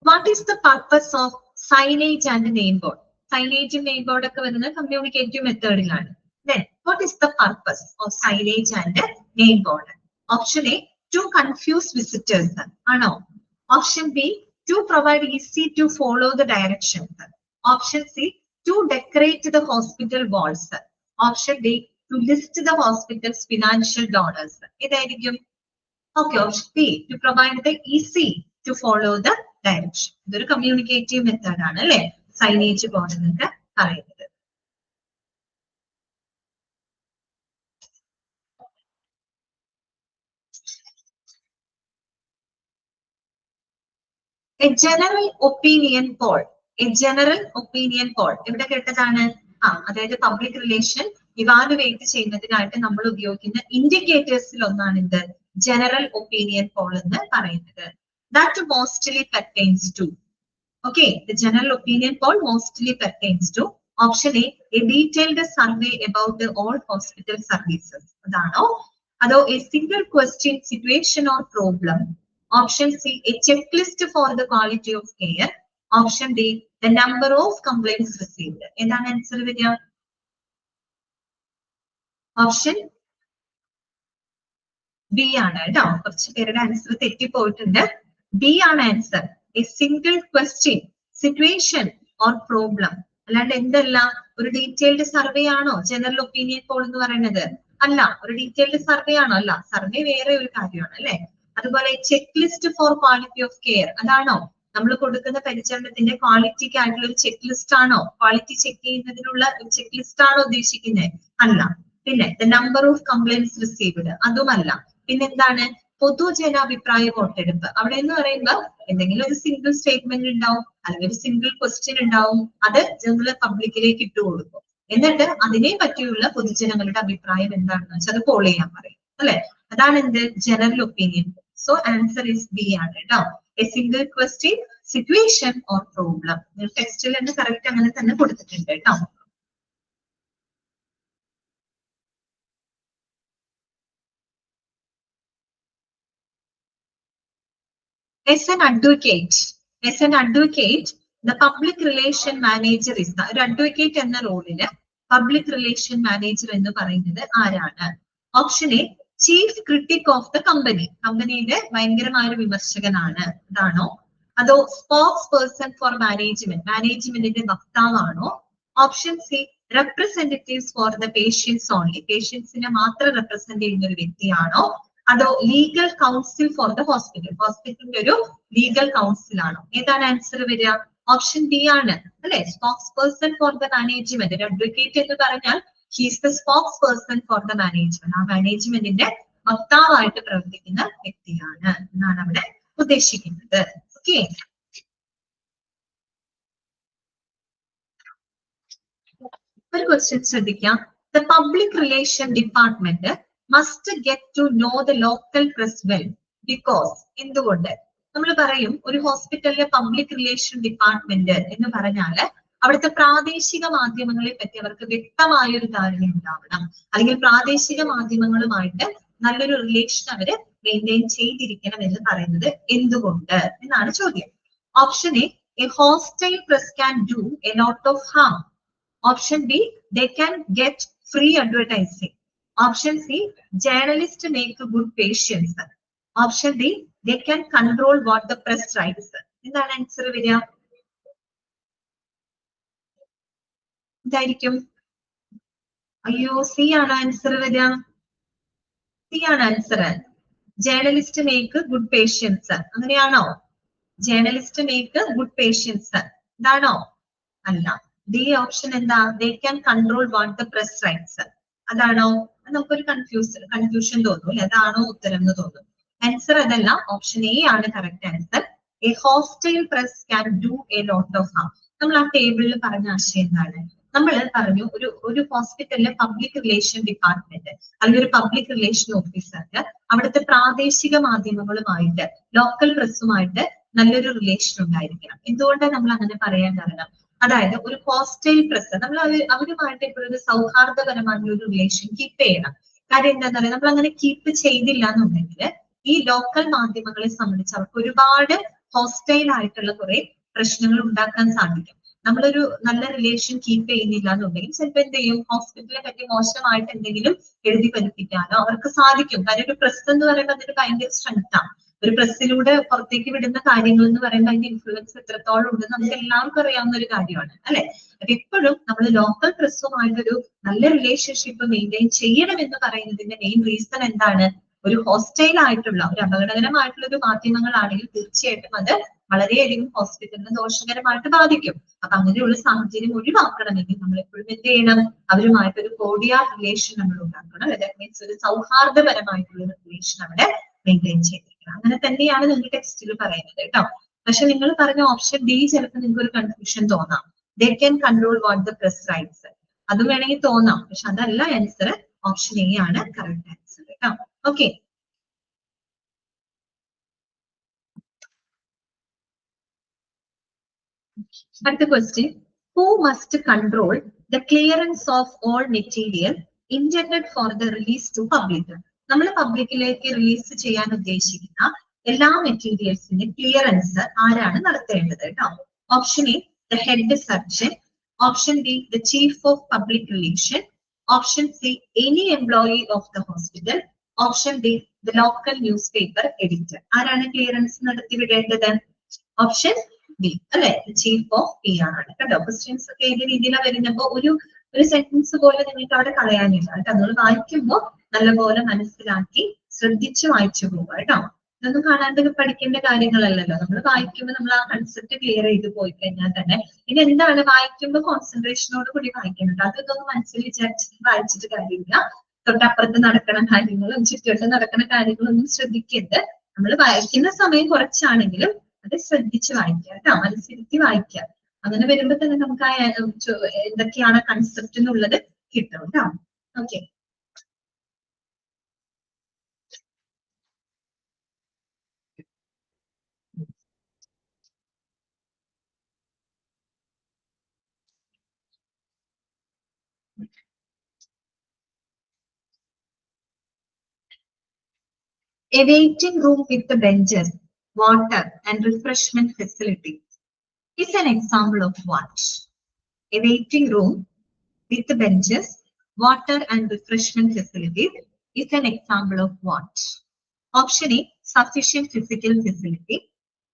A: what is the purpose of signage and name board? Signage and name board ഒക്കെ വരുന്നത് communicative മെത്തേഡിലാണ്. Then what is the purpose of signage and name board? Option A, to confuse visitors ആണോ? Option B, to provide easy to follow the directions. Option C, to decorate the hospital walls. Option D, to list the hospital's financial donors. ഇതായിരിക്കും. Okay, option B, to provide the easy to follow the direction. ഇതൊരു കമ്മ്യൂണിക്കേറ്റീവ് മെത്തേഡ് ആണ് അല്ലെ, സൈനേജ് ബോർഡ് എന്നൊക്കെ പറയുന്നത്. A general opinion poll. A general opinion poll ഇവിടെ കേട്ടതാണ്. അതായത് പബ്ലിക് റിലേഷൻ ഇവാലുവേറ്റ് ചെയ്യുന്നതിനായിട്ട് നമ്മൾ ഉപയോഗിക്കുന്ന ഇൻഡിക്കേറ്റേഴ്സിൽ ഒന്നാണ് ഇത് ജനറൽ ഒപ്പീനിയൻ പോൾ എന്ന് പറയുന്നത്. That mostly pertains to. Okay, the general opinion poll mostly pertains to. Option A, a detailed survey about the all hospital services. അതാണോ? അതോ a single question situation or problem? Option C, a checklist for the quality of care. Option D, the number of complaints received. എന്താണ് ആൻസർ വരിക? ഓപ്ഷൻ ബി ആണ് കേട്ടോ. കുറച്ച് പേരുടെ ആൻസർ തെറ്റിപ്പോയിട്ടുണ്ട്. ബി ആണ് answer. A single question situation or problem. അല്ലാണ്ട് എന്തല്ല, ഒരു ഡീറ്റെയിൽഡ് സർവേ ആണോ ജനറൽ ഒപ്പീനിയൻ പോൾ എന്ന് പറയുന്നത്? അല്ല. ഒരു ഡീറ്റെയിൽഡ് സർവേ ആണോ? അല്ല. സർവേ വേറെ ഒരു കാര്യമാണ് അല്ലെ. അതുപോലെ check list four quality of care, അതാണോ നമ്മൾ കൊടുക്കുന്ന പരിചരണത്തിന്റെ ക്വാളിറ്റിക്ക് ആയിട്ടുള്ള ഒരു ചെക്ക് ലിസ്റ്റ് ആണോ? ക്വാളിറ്റി ചെക്ക് ചെയ്യുന്നതിനുള്ള ഒരു ചെക്ക് ലിസ്റ്റ് ആണോ ഉദ്ദേശിക്കുന്നത്? അല്ല. പിന്നെ the number of complaints received അതുമല്ല. പിന്നെന്താണ്? പൊതുജനാഭിപ്രായ വോട്ടെടുപ്പ്. അവിടെ എന്ന് പറയുമ്പോൾ എന്തെങ്കിലും ഒരു സിംഗിൾ സ്റ്റേറ്റ്മെന്റ് ഉണ്ടാവും, അല്ലെങ്കിൽ ഒരു സിംഗിൾ ക്വസ്റ്റ്യൻ ഉണ്ടാവും. അത് നമ്മൾ പബ്ലിക്കിലേക്ക് ഇട്ടു കൊടുക്കും. എന്നിട്ട് അതിനെ പറ്റിയുള്ള പൊതുജനങ്ങളുടെ അഭിപ്രായം എന്താണെന്ന് വെച്ചാൽ അത് പോൾ ചെയ്യാൻ പറയും, അല്ലെ? അതാണ് എന്ത്? General opinion. So answer is B ആണ് കേട്ടോ. A single question, situation or problem. ടെക്സ്റ്റിൽ തന്നെ കറക്റ്റ് അങ്ങനെ തന്നെ കൊടുത്തിട്ടുണ്ട് കേട്ടോ. As an advocate, the public relation manager is the ഒരു അഡ്വക്കേറ്റ് എന്ന റോളില് പബ്ലിക് റിലേഷൻ മാനേജർ എന്ന് പറയുന്നത് ആരാണ്? Option A chief critic of the company. കമ്പനിയുടെ ഭയങ്കരമായ ഒരു വിമർശകനാണ്, അതാണോ? അതോ സ്പോക്സ് പേഴ്സൺ ഫോർ മാനേജ്മെന്റ്, മാനേജ്മെന്റിന്റെ വക്താവാണോ? Option C representatives for the patients only, പേഷ്യൻസിനെ മാത്രം റെപ്രസെന്റ് ചെയ്യുന്ന ഒരു വ്യക്തിയാണോ? അതോ legal counsel for the hospital, ഹോസ്പിറ്റലിന്റെ ഒരു ലീഗൽ കൗൺസിൽ ആണോ? ഏതാണ് ആൻസർ വരിക? ഓപ്ഷൻ ബി ആണ്, അല്ലെ? Spokes person for the management. ഒരു അഡ്വക്കേറ്റ് എന്ന് പറഞ്ഞാൽ he's the spokes person for the management, ആ മാനേജ്മെന്റിന്റെ വക്താവായിട്ട് പ്രവർത്തിക്കുന്ന വ്യക്തിയാണ് എന്നാണ് അവിടെ ഉദ്ദേശിക്കുന്നത്. ഓക്കെ, ഒരു ക്വസ്റ്റ്യൻ ശ്രദ്ധിക്കാം. The public relation department must get to know the local press well because. എന്തുകൊണ്ട്? നമ്മൾ പറയും ഒരു ഹോസ്പിറ്റലിലെ പബ്ലിക് റിലേഷൻ ഡിപ്പാർട്ട്മെന്റ് എന്ന് പറഞ്ഞാല് അവിടുത്തെ പ്രാദേശിക മാധ്യമങ്ങളെ പറ്റി അവർക്ക് വ്യക്തമായ ഒരു ധാരണ ഉണ്ടാവണം, അല്ലെങ്കിൽ പ്രാദേശിക മാധ്യമങ്ങളുമായിട്ട് നല്ലൊരു റിലേഷൻ അവര് മെയിൻറ്റെയിൻ ചെയ്തിരിക്കണം എന്ന് പറയുന്നത് എന്തുകൊണ്ട് എന്നാണ് ചോദ്യം. Option A, a hostile press can do a lot of harm. Option B, they can get free advertising. Option C, journalists make good patients. Option D, they can control what the press writes. എന്താണ് ആൻസർ വരിക? ഇതായിരിക്കും. അയ്യോ, സി ആണ് ആൻസർ വരിക. സി ആണ് answer. Journalist make good patients, അങ്ങനെയാണോ? ജേർണലിസ്റ്റ് മേക്ക് ഗുഡ് പേഷ്യൻസ് ഇതാണോ? അല്ല. ഡി ഓപ്ഷൻ എന്താ? They can control what the press writes, അതാണോ? നമുക്കൊരു കൺഫ്യൂഷൻ തോന്നും, അതാണോ ഉത്തരം എന്ന് തോന്നും. ആൻസർ അതല്ല, ഓപ്ഷൻ എ ആണ് correct answer. A hostile press can do a lot of harm. നമ്മൾ ആ ടേബിളിൽ പറഞ്ഞ ആശയം എന്താണ്? നമ്മൾ പറഞ്ഞു ഒരു ഹോസ്പിറ്റലിലെ പബ്ലിക് റിലേഷൻ ഡിപ്പാർട്ട്മെന്റ് അല്ലെങ്കിൽ ഒരു പബ്ലിക് റിലേഷൻ ഓഫീസർക്ക് അവിടുത്തെ പ്രാദേശിക മാധ്യമങ്ങളുമായിട്ട്, ലോക്കൽ പ്രസ്സുമായിട്ട് നല്ലൊരു റിലേഷൻ ഉണ്ടായിരിക്കണം. എന്തുകൊണ്ടാണ് നമ്മൾ അങ്ങനെ പറയാൻ കാരണം? അതായത് ഒരു ഹോസ്റ്റൈൽ പ്രസ്, നമ്മൾ അവരുമായിട്ട് ഇപ്പോഴൊരു സൗഹാർദ്ദപരമായിട്ടുള്ള ഒരു റിലേഷൻ കീപ്പ് ചെയ്യണം. കാര്യം എന്താണെന്ന് പറയാം, നമ്മൾ അങ്ങനെ കീപ്പ് ചെയ്തില്ല എന്നുണ്ടെങ്കിൽ ഈ ലോക്കൽ മാധ്യമങ്ങളെ സംബന്ധിച്ച് അവർക്ക് ഒരുപാട് ഹോസ്റ്റൈൽ ആയിട്ടുള്ള കുറെ പ്രശ്നങ്ങൾ ഉണ്ടാക്കാൻ സാധിക്കും. നമ്മളൊരു നല്ല റിലേഷൻ കീപ്പ് ചെയ്യുന്നില്ല എന്നുണ്ടെങ്കിൽ ചിലപ്പോൾ എന്ത് ചെയ്യും, ഹോസ്പിറ്റലിനെ പറ്റി മോശമായിട്ട് എന്തെങ്കിലും എഴുതി ഫലിപ്പിക്കാനോ അവർക്ക് സാധിക്കും. കാര്യം ഒരു പ്രസ് എന്ന് പറയുമ്പോൾ അതിന് ഭയങ്കര സ്ട്രെങ്ത് ആണ്. ഒരു പ്രസ്സിലൂടെ പുറത്തേക്ക് വിടുന്ന കാര്യങ്ങൾ എന്ന് പറയുമ്പോൾ അതിന്റെ ഇൻഫ്ലുവൻസ് എത്രത്തോളം ഉണ്ടെന്ന് നമുക്ക് എല്ലാവർക്കും അറിയാവുന്ന ഒരു കാര്യമാണ്, അല്ലെ? അപ്പൊ എപ്പോഴും നമ്മൾ ലോക്കൽ പ്രസ്സുമായിട്ടൊരു നല്ല റിലേഷൻഷിപ്പ് മെയിൻറ്റെയിൻ ചെയ്യണം എന്ന് പറയുന്നതിന്റെ മെയിൻ റീസൺ എന്താണ്? ഒരു ഹോസ്റ്റൈൽ ആയിട്ടുള്ള, ഒരു അപകടകരമായിട്ടുള്ള ഒരു മാധ്യമങ്ങളാണെങ്കിൽ തീർച്ചയായിട്ടും അത് വളരെയധികം ഹോസ്പിറ്റലിന് ദോഷകരമായിട്ട് ബാധിക്കും. അപ്പൊ അങ്ങനെയുള്ള സാഹചര്യം ഒഴിവാക്കണമെങ്കിൽ നമ്മൾ എപ്പോഴും എന്ത് ചെയ്യണം? അവരുമായിട്ട് ഒരു കോർഡിയൽ റിലേഷൻ നമ്മൾ ഉണ്ടാക്കണം. ദാറ്റ് മീൻസ് ഒരു സൗഹാർദ്ദപരമായിട്ടുള്ള ഒരു റിലേഷൻ അവിടെ മെയിൻറ്റെയിൻ ചെയ്തിരിക്കണം. അങ്ങനെ തന്നെയാണ് നിങ്ങൾ ടെക്സ്റ്റിൽ പറയുന്നത് കേട്ടോ. പക്ഷെ നിങ്ങൾ പറഞ്ഞ ഓപ്ഷൻ ഡി ചിലപ്പോൾ നിങ്ങൾക്ക് ഒരു കൺഫ്യൂഷൻ തോന്നാം. They can control what the press writes, അത് വേണമെങ്കിൽ തോന്നാം. പക്ഷെ അതല്ല ആൻസർ. ഓപ്ഷൻ എ ആണ് കറക്റ്റ് ആൻസർ കേട്ടോ. ഓക്കെ, അടുത്ത question. Who must control the clearance of all material intended for the release to public? നമ്മൾ പബ്ലിക്കിലേക്ക് റിലീസ് ചെയ്യാൻ ഉദ്ദേശിക്കുന്ന എല്ലാ മെറ്റീരിയൽസിന്റെ ക്ലിയറൻസ് ആരാണ് നടത്തേണ്ടത് കേട്ടോ? Option A, the head surgeon. Option B, the chief of public relation. Option C, any employee of the hospital. Option D, the local news paper editor. ആരാണ് ക്ലിയറൻസ് നടത്തിവിടേണ്ടത്? ഓപ്ഷൻ ബി, അല്ലെ? ചീഫ് ഓഫ് പി ആണ് കേട്ടോ. ക്വസ്റ്റ്യൻസ് ഒക്കെ ഏത് രീതിയിലാണ് വരുന്നപ്പോ ഒരു സെന്റൻസ് പോലെ നിങ്ങൾക്ക് അവിടെ കളയാനില്ല കേട്ടോ. നമ്മൾ വായിക്കുമ്പോൾ നല്ലപോലെ മനസ്സിലാക്കി ശ്രദ്ധിച്ച് വായിച്ചു പോവുക കേട്ടോ. ഇതൊന്നും കാണാണ്ട് പഠിക്കേണ്ട കാര്യങ്ങളല്ലല്ലോ. നമ്മൾ വായിക്കുമ്പോൾ നമ്മൾ ആ കൺസെപ്റ്റ് ക്ലിയർ ചെയ്ത് പോയി കഴിഞ്ഞാൽ തന്നെ ഇനി എന്താണ് വായിക്കുമ്പോൾ കോൺസെൻട്രേഷനോട് കൂടി വായിക്കുന്നുണ്ട്. അതൊന്നും മനസ്സിൽ വിചാരിച്ചിട്ട് വായിച്ചിട്ട് കാര്യമില്ല. തൊട്ടപ്പുറത്ത് നടക്കുന്ന കാര്യങ്ങളും ചുറ്റുവട്ടം നടക്കുന്ന കാര്യങ്ങളൊന്നും ശ്രദ്ധിക്കരുത്. നമ്മൾ വായിക്കുന്ന സമയം കുറച്ചാണെങ്കിലും അത് ശ്രദ്ധിച്ച് വായിക്കുക കേട്ടോ, മനസ്സിരുത്തി വായിക്കുക. അങ്ങനെ വരുമ്പോ തന്നെ നമുക്ക് ആ എന്തൊക്കെയാണ് കൺസെപ്റ്റ് എന്നുള്ളത് കിട്ടും കേട്ടോ. Okay, a waiting room with the benches, water and refreshment facilities is an example of what? A waiting room with the benches, water and refreshment facilities is an example of what? Option A, sufficient physical facility.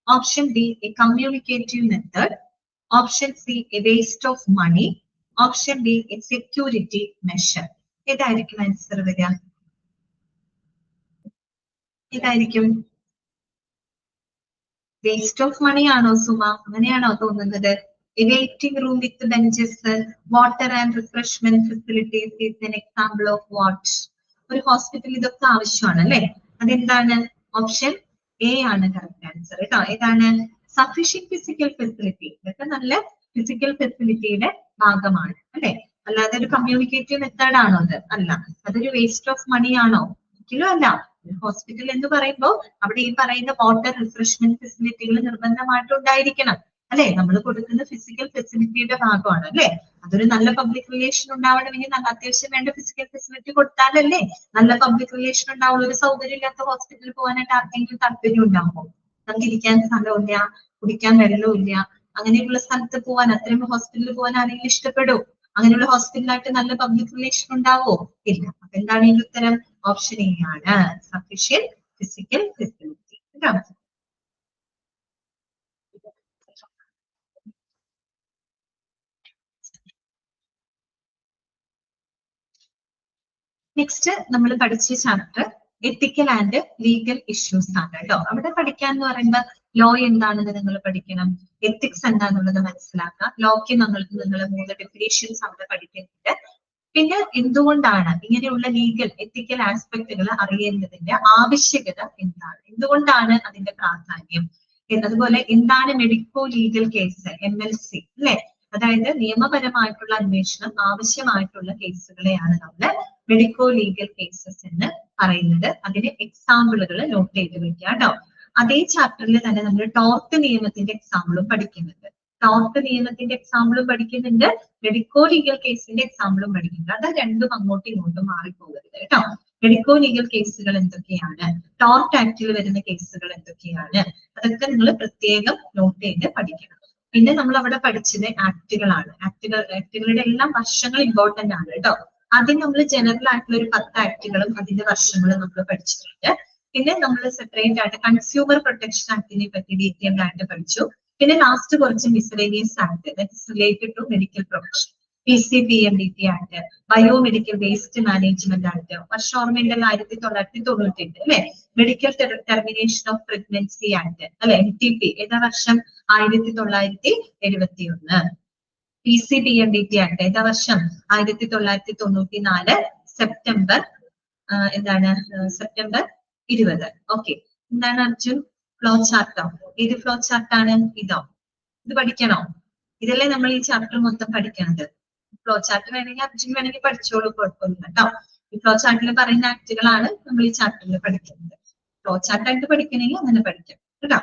A: Option B, a communicative method. Option C, a waste of money. Option D, a security measure. ഏതായിരിക്കും ആൻസർ വരിക? ഏതായിരിക്കും? വേസ്റ്റ് ഓഫ് മണി ആണോ സുമ? അങ്ങനെയാണോ തോന്നുന്നത്? A waiting room with benches, water and refreshment facilities is an example of what? ഒരു ഹോസ്പിറ്റൽ ഇതൊക്കെ ആവശ്യമാണ് അല്ലെ? അതെന്താണ്? ഓപ്ഷൻ എ ആണ് കറക്റ്റ് ആൻസർ കേട്ടോ. ഏതാണ്? Sufficient physical facility. ഇതൊക്കെ നല്ല ഫിസിക്കൽ ഫെസിലിറ്റിയുടെ ഭാഗമാണ് അല്ലെ? അല്ലാതെ ഒരു കമ്മ്യൂണിക്കേറ്റീവ് മെത്തേഡ് ആണോ അത്? അല്ല. അതൊരു വേസ്റ്റ് ഓഫ് മണി ആണോ? ഒരിക്കലും അല്ല. ഹോസ്പിറ്റൽ എന്ന് പറയുമ്പോൾ അവിടെ ഈ പറയുന്ന വാട്ടർ റിഫ്രഷ്മെന്റ് ഫെസിലിറ്റികൾ നിർബന്ധമായിട്ട് ഉണ്ടായിരിക്കണം അല്ലെ? നമ്മൾ കൊടുക്കുന്ന ഫിസിക്കൽ ഫെസിലിറ്റിയുടെ ഭാഗമാണ് അല്ലെ? അതൊരു നല്ല പബ്ലിക് റിലേഷൻ ഉണ്ടാവണമെങ്കിൽ നല്ല അത്യാവശ്യം വേണ്ട ഫിസിക്കൽ ഫെസിലിറ്റി കൊടുത്താലല്ലേ നല്ല പബ്ലിക് റിലേഷൻ ഉണ്ടാവുള്ളൂ. ഒരു സൗകര്യം ഇല്ലാത്ത ഹോസ്പിറ്റലിൽ പോകാനായിട്ട് ആർക്കെങ്കിലും താല്പര്യം ഉണ്ടാകുമോ? നമുക്ക് ഇരിക്കാൻ സ്ഥലമില്ല, കുടിക്കാൻ വെള്ളമില്ല, അങ്ങനെയുള്ള സ്ഥലത്ത് പോകാൻ, അത്തരം ഹോസ്പിറ്റലിൽ പോകാൻ ആരെങ്കിലും ഇഷ്ടപ്പെടും? അങ്ങനെയുള്ള ഹോസ്പിറ്റലായിട്ട് നല്ല പബ്ലിക് റിലേഷൻ ഉണ്ടാവോ? ഇല്ല. അപ്പൊ എന്താണ് ഇതിന്റെ ഉത്തരം? ഓപ്ഷൻ എ ആണ്, സഫീഷ്യന്റ് ഫിസിക്കൽ ഫെസിലിറ്റി. നെക്സ്റ്റ് നമ്മൾ പഠിച്ച chapter ethical and legal issues ആണ് കേട്ടോ. അവിടെ പഠിക്കാൻ എന്ന് പറയുമ്പോൾ ലോ എന്താണെന്ന് നിങ്ങൾ പഠിക്കണം, എത്തിക്സ് എന്താണെന്നുള്ളത് മനസ്സിലാക്കുക. ലോക്ക് നിങ്ങൾ 3 ഡെഫിനേഷൻസ് അവിടെ പഠിക്കുന്നുണ്ട്. പിന്നെ എന്തുകൊണ്ടാണ് ഇങ്ങനെയുള്ള ലീഗൽ എത്തിക്കൽ ആസ്പെക്ടുകൾ അറിയേണ്ടതിന്റെ ആവശ്യകത എന്താണ്, എന്തുകൊണ്ടാണ് അതിന്റെ പ്രാധാന്യം, അതുപോലെ എന്താണ് മെഡിക്കോ ലീഗൽ കേസ്, MLC അല്ലെ? അതായത് നിയമപരമായിട്ടുള്ള അന്വേഷണം ആവശ്യമായിട്ടുള്ള കേസുകളെയാണ് നമ്മൾ മെഡിക്കോ ലീഗൽ കേസസ് എന്ന് പറയുന്നത്. അതിന് എക്സാമ്പിളുകൾ നോട്ട് ചെയ്ത് വെക്കുക കേട്ടോ. അതേ ചാപ്റ്ററിൽ തന്നെ നമ്മൾ ടോർട്ട് നിയമത്തിന്റെ എക്സാമ്പിളും പഠിക്കുന്നുണ്ട്. ടോർട്ട് നിയമത്തിന്റെ എക്സാമ്പിളും പഠിക്കുന്നുണ്ട്, മെഡിക്കോ ലീഗൽ കേസിന്റെ എക്സാമ്പിളും പഠിക്കുന്നുണ്ട്. അത് രണ്ടും അങ്ങോട്ടും ഇങ്ങോട്ടും മാറിപ്പോകരുത് കേട്ടോ. മെഡിക്കോ ലീഗൽ കേസുകൾ എന്തൊക്കെയാണ്, ടോർട്ട് ആക്ടിൽ വരുന്ന കേസുകൾ എന്തൊക്കെയാണ്, അതൊക്കെ നിങ്ങൾ പ്രത്യേകം നോട്ട് ചെയ്ത് പഠിക്കണം. പിന്നെ നമ്മൾ അവിടെ പഠിച്ചത് ആക്ടുകളാണ്. ആക്ടുകളുടെ എല്ലാം വർഷങ്ങൾ ഇമ്പോർട്ടന്റ് ആണ് കേട്ടോ. ആദ്യം നമ്മൾ ജനറൽ ആയിട്ടുള്ള ഒരു 10 ആക്ടുകളും അതിന്റെ വർഷങ്ങളും നമ്മൾ പഠിച്ചിട്ടുണ്ട്. പിന്നെ നമ്മൾ സെപ്പറേറ്റ് ആയിട്ട് കൺസ്യൂമർ പ്രൊട്ടക്ഷൻ ആക്ടിനെ പറ്റി ഡീറ്റെയിൽഡ് ആയിട്ട് പഠിച്ചു. പിന്നെ ലാസ്റ്റ് കുറച്ച് miscellaneous act related to medical profession, PCPMDT act, biomedical waste management act, വർഷം ഓർമ്മയുണ്ടല്ലോ 1998 അല്ലെ? Medical termination of pregnancy act അല്ലെ, MTP ഏതാ വർഷം? 1971. PCPMDT ആക്ട് ഏതാ വർഷം? 1994 സെപ്റ്റംബർ സെപ്റ്റംബർ 20. ഓക്കെ, എന്താണ് അർജുൻ? ഫ്ലോ ചാർട്ടോ? ഏത് ഫ്ലോ ചാർട്ടാണ്? ഇതോ? ഇത് പഠിക്കണോ? ഇതല്ലേ നമ്മൾ ഈ ചാപ്റ്റർ മൊത്തം പഠിക്കണത്. ഫ്ലോ ചാർട്ട് വേണമെങ്കിൽ അർജുൻ വേണമെങ്കിൽ പഠിച്ചോളൂ, കുഴപ്പമൊന്നുമില്ല കേട്ടോ. ഈ ഫ്ലോ ചാർട്ടിൽ പറയുന്ന ആക്ടുകളാണ് നമ്മൾ ഈ ചാപ്റ്ററിൽ പഠിക്കുന്നത്. ഫ്ലോ ചാർട്ടായിട്ട് പഠിക്കണമെങ്കിൽ അങ്ങനെ പഠിക്കാം കേട്ടോ.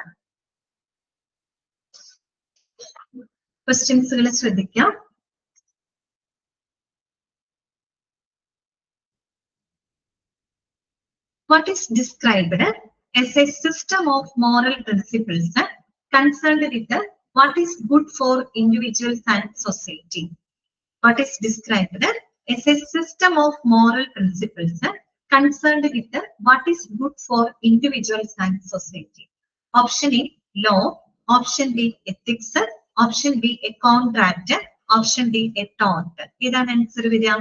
A: ക്വസ്റ്റ്യൻസുകൾ ശ്രദ്ധിക്കാം. What is described as a system of moral principles concerned with what is good for individuals and society? What is described as a system of moral principles concerned with what is good for individuals and society? Option A, law. Option B, ethics. Option B, a contract. Option D, a tort. ഇതാണ് ആൻസർ വരിക.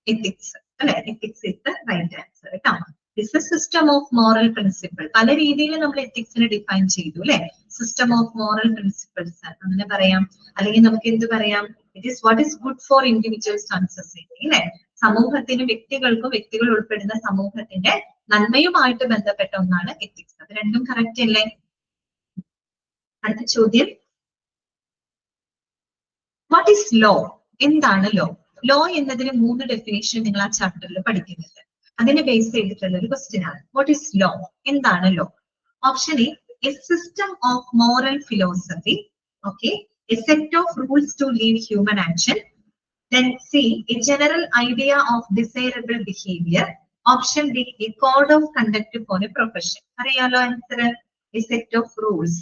A: എത്തിക്സ് അല്ലെ? Ethics is the right answer കേട്ടോ. It's a system of moral principle. പല രീതിയിൽ നമ്മൾ എത്തിക്സിനെ ഡിഫൈൻ ചെയ്തു അല്ലെ. സിസ്റ്റം ഓഫ് മോറൽ പ്രിൻസിപ്പിൾസ് അങ്ങനെ പറയാം. അല്ലെങ്കിൽ നമുക്ക് എന്ത് പറയാം, it is what is good for individuals and society അല്ലെ. സമൂഹത്തിനും വ്യക്തികൾക്കും വ്യക്തികൾ ഉൾപ്പെടുന്ന സമൂഹത്തിന്റെ നന്മയുമായിട്ട് ബന്ധപ്പെട്ട ഒന്നാണ് എത്തിക്സ്. അത് രണ്ടും കറക്റ്റ് അല്ലേ? അടുത്ത ചോദ്യം, വാട്ട് ഈസ് ലോ? എന്താണ് ലോ? ലോ എന്നതിന് 3 ഡെഫിനേഷൻ നിങ്ങൾ ആ ചാപ്റ്ററിൽ പഠിക്കുന്നുണ്ട്. അതിനെ ബേസ് ചെയ്തിട്ടുള്ള ഒരു ക്വസ്റ്റ്യൻ ആണ്. What is law? എന്താണ് law? Option A system of moral philosophy. Okay, a set of rules to lead human action. Then C, a general idea of desirable behavior. Option D, a code of conduct for a profession. അറിയാലോ answer. A set of rules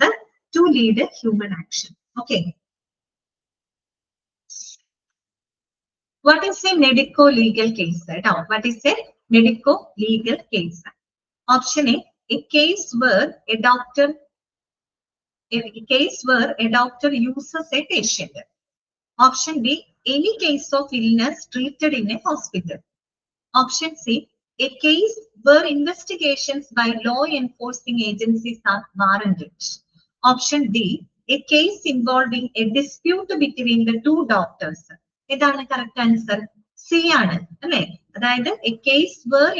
A: to lead human action. Okay. What is a medico-legal case? What is a medico-legal case? Option A case where a doctor uses a patient. Option B, any case of illness treated in a hospital. Option C, a case where investigations by law enforcing agencies are warranted. Option D, a case involving a dispute between the 2 doctors. ഇതാണ് കറക്റ്റ് ആൻസർ. സി ആണ് അല്ലെ. അതായത് a case where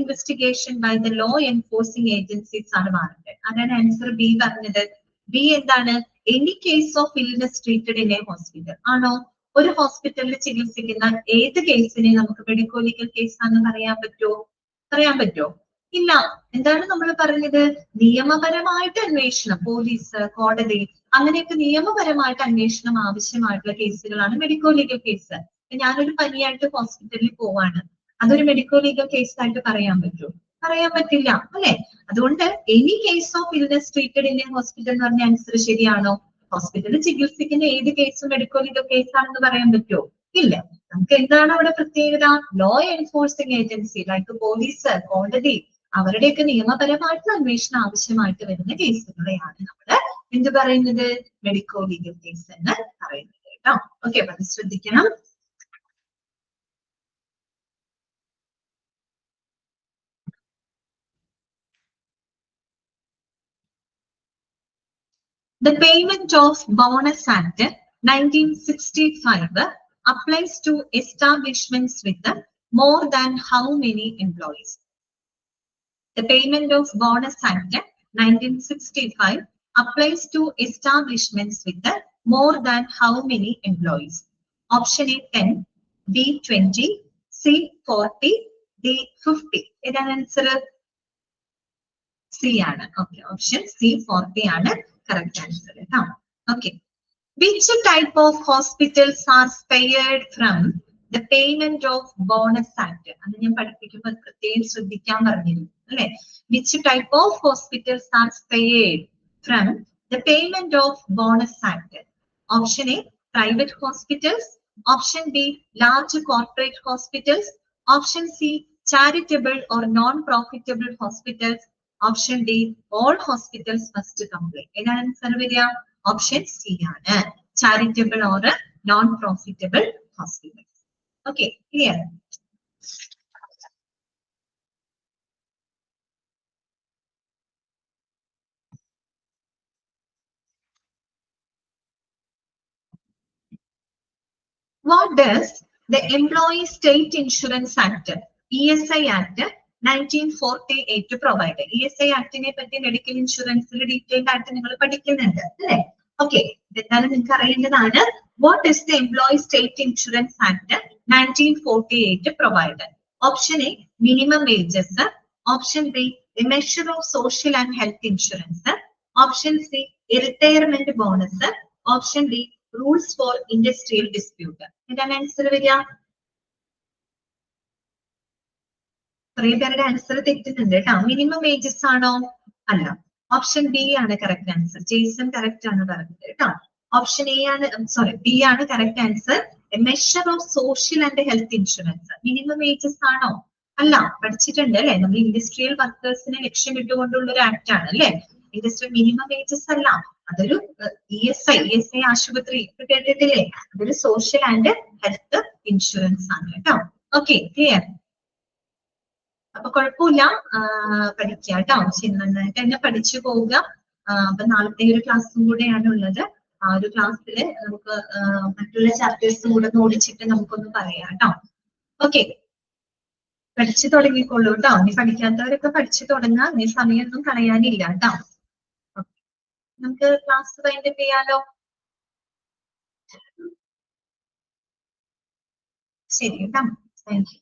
A: investigation by the law enforcing agencies are warranted. അതാണ് ആൻസർ ബി പറഞ്ഞത്. ബി എന്താണ്? Any case of illness treated in a hospital ആണോ? ഒരു ഹോസ്പിറ്റലിൽ ചികിത്സിക്കുന്ന ഏത് കേസിനെ നമുക്ക് മെഡിക്കോ ലീഗൽ കേസ് ആണെന്ന് പറയാൻ പറ്റുമോ? ഇല്ല. എന്താണ് നമ്മൾ പറഞ്ഞത്? നിയമപരമായിട്ട് അന്വേഷണം, പോലീസ്, കോടതി, അങ്ങനെയൊക്കെ നിയമപരമായിട്ട് അന്വേഷണം ആവശ്യമായിട്ടുള്ള കേസുകളാണ് മെഡിക്കോ ലീഗൽ കേസ്. ഞാനൊരു പനിയായിട്ട് ഹോസ്പിറ്റലിൽ പോവാണ്, അതൊരു മെഡിക്കോ ലീഗൽ കേസ് ആയിട്ട് പറയാൻ പറ്റുമോ? പറയാൻ പറ്റില്ല അല്ലെ. അതുകൊണ്ട് any case of illness treated in a hospital എന്ന് പറഞ്ഞ ആൻസർ ശരിയാണോ? ഹോസ്പിറ്റലിൽ ചികിത്സിക്കുന്ന ഏത് കേസും മെഡിക്കോ ലീഗൽ കേസ് ആണെന്ന് പറയാൻ പറ്റുമോ? ഇല്ല. നമുക്ക് എന്താണ് അവിടെ പ്രത്യേകത? Law enforcing agency like police, കോടതി, അവരുടെയൊക്കെ നിയമപരമായിട്ടുള്ള അന്വേഷണം ആവശ്യമായിട്ട് വരുന്ന കേസുകളെയാണ് നമ്മൾ എന്ത് പറയുന്നത്? മെഡിക്കോ ലീഗൽ കേസ് എന്ന് പറയുന്നത് കേട്ടോ. ഓക്കെ, അപ്പൊ അത് ശ്രദ്ധിക്കണം. The Payment of Bonus Act 1965 applies to establishments with more than how many employees? The Payment of Bonus Act 1965 applies to establishments with more than how many employees? Option A 10, B 20, C 40, D 50. ഇതാണ് ആൻസർ. സി ആണ്. ഓക്കെ, ഓപ്ഷൻ സി 40 ആണ് correct answer. Okay. Which type of hospitals are spared from the payment of bonus act? അത് ഞാൻ പഠിപ്പിക്കുമ്പോൾ പ്രത്യേകം ശ്രദ്ധിക്കാൻ പറഞ്ഞിരുന്നു അല്ലെ. Which type of hospitals are spared from the payment of bonus act? Option A, private hospitals. Option B, large corporate hospitals. Option C, charitable or non-profitable hospitals. Option D, all hospitals must comply. ഏതാണ് ആൻസർ വരിക? ഓപ്ഷൻ സി ആണ്, charitable or non profitable hospitals. Okay, clear? What does the Employee State Insurance Act, ESI Act 1948 provide? ESI ആക്ടിനെ പറ്റി മെഡിക്കൽ ഇൻഷുറൻസിൽ ഡീറ്റെയിൽഡ് ആയിട്ട് നിങ്ങൾ പഠിക്കുന്നുണ്ട് അല്ലെ. ഓക്കെ, ഇതെന്താണ് നിങ്ങൾക്ക് അറിയേണ്ടതാണ്. What is the Employee State Insurance Act 1948 provide? Option A, minimum wages. Option B, a measure of social and health insurance. Option C, a retirement bonus. Option D, rules for industrial dispute. ഇതാണ് ആൻസർ വരിക. കുറെ പേരുടെ ആൻസർ തെറ്റുന്നുണ്ട് കേട്ടോ. മിനിമം വേജസ് ആണോ? അല്ല. ഓപ്ഷൻ ബി ആണ് കറക്റ്റ് ആൻസർ. ജെയ്സൺ കറക്റ്റ് ആണ് പറഞ്ഞത് കേട്ടോ. ഓപ്ഷൻ എ ആണ്, സോറി, ബി ആണ് correct answer. Measure of social and health insurance. Minimum wages ആണോ? അല്ല. പഠിച്ചിട്ടുണ്ട് അല്ലെ. നമ്മൾ ഇൻഡസ്ട്രിയൽ വർക്കേഴ്സിനെ ലക്ഷ്യമിട്ടുകൊണ്ടുള്ള ഒരു ആക്ട് ആണ് അല്ലെ. ഇൻഡസ്ട്രിയൽ മിനിമം വേജസ് അല്ല, അതൊരു ESI ആശുപത്രി കേട്ടിട്ടില്ലേ? അതൊരു സോഷ്യൽ ആൻഡ് ഹെൽത്ത് ഇൻഷുറൻസ് ആണ് കേട്ടോ. Okay, clear? അപ്പൊ കുഴപ്പമില്ല, പഠിക്കുക കേട്ടോ. നന്നായിട്ട് തന്നെ പഠിച്ചു പോവുക. അപ്പൊ നാളത്തെ ഒരു ക്ലാസ്സും കൂടെയാണ് ഉള്ളത്. ആ ഒരു ക്ലാസ്സിൽ നമുക്ക് മറ്റുള്ള ചാപ്റ്റേഴ്സും കൂടെ ഒന്ന് ഓടിച്ചിട്ട് നമുക്കൊന്ന് പറയാം കേട്ടോ. ഓക്കെ, പഠിച്ചു തുടങ്ങിക്കോളൂ കേട്ടോ. നീ പഠിക്കാത്തവരൊക്കെ പഠിച്ചു തുടങ്ങാം. നീ സമയമൊന്നും കളയാനില്ല കേട്ടോ. നമുക്ക് ക്ലാസ് വൈൻഡപ്പ് ചെയ്യാലോ. ശരി കേട്ടോ, താങ്ക് യു.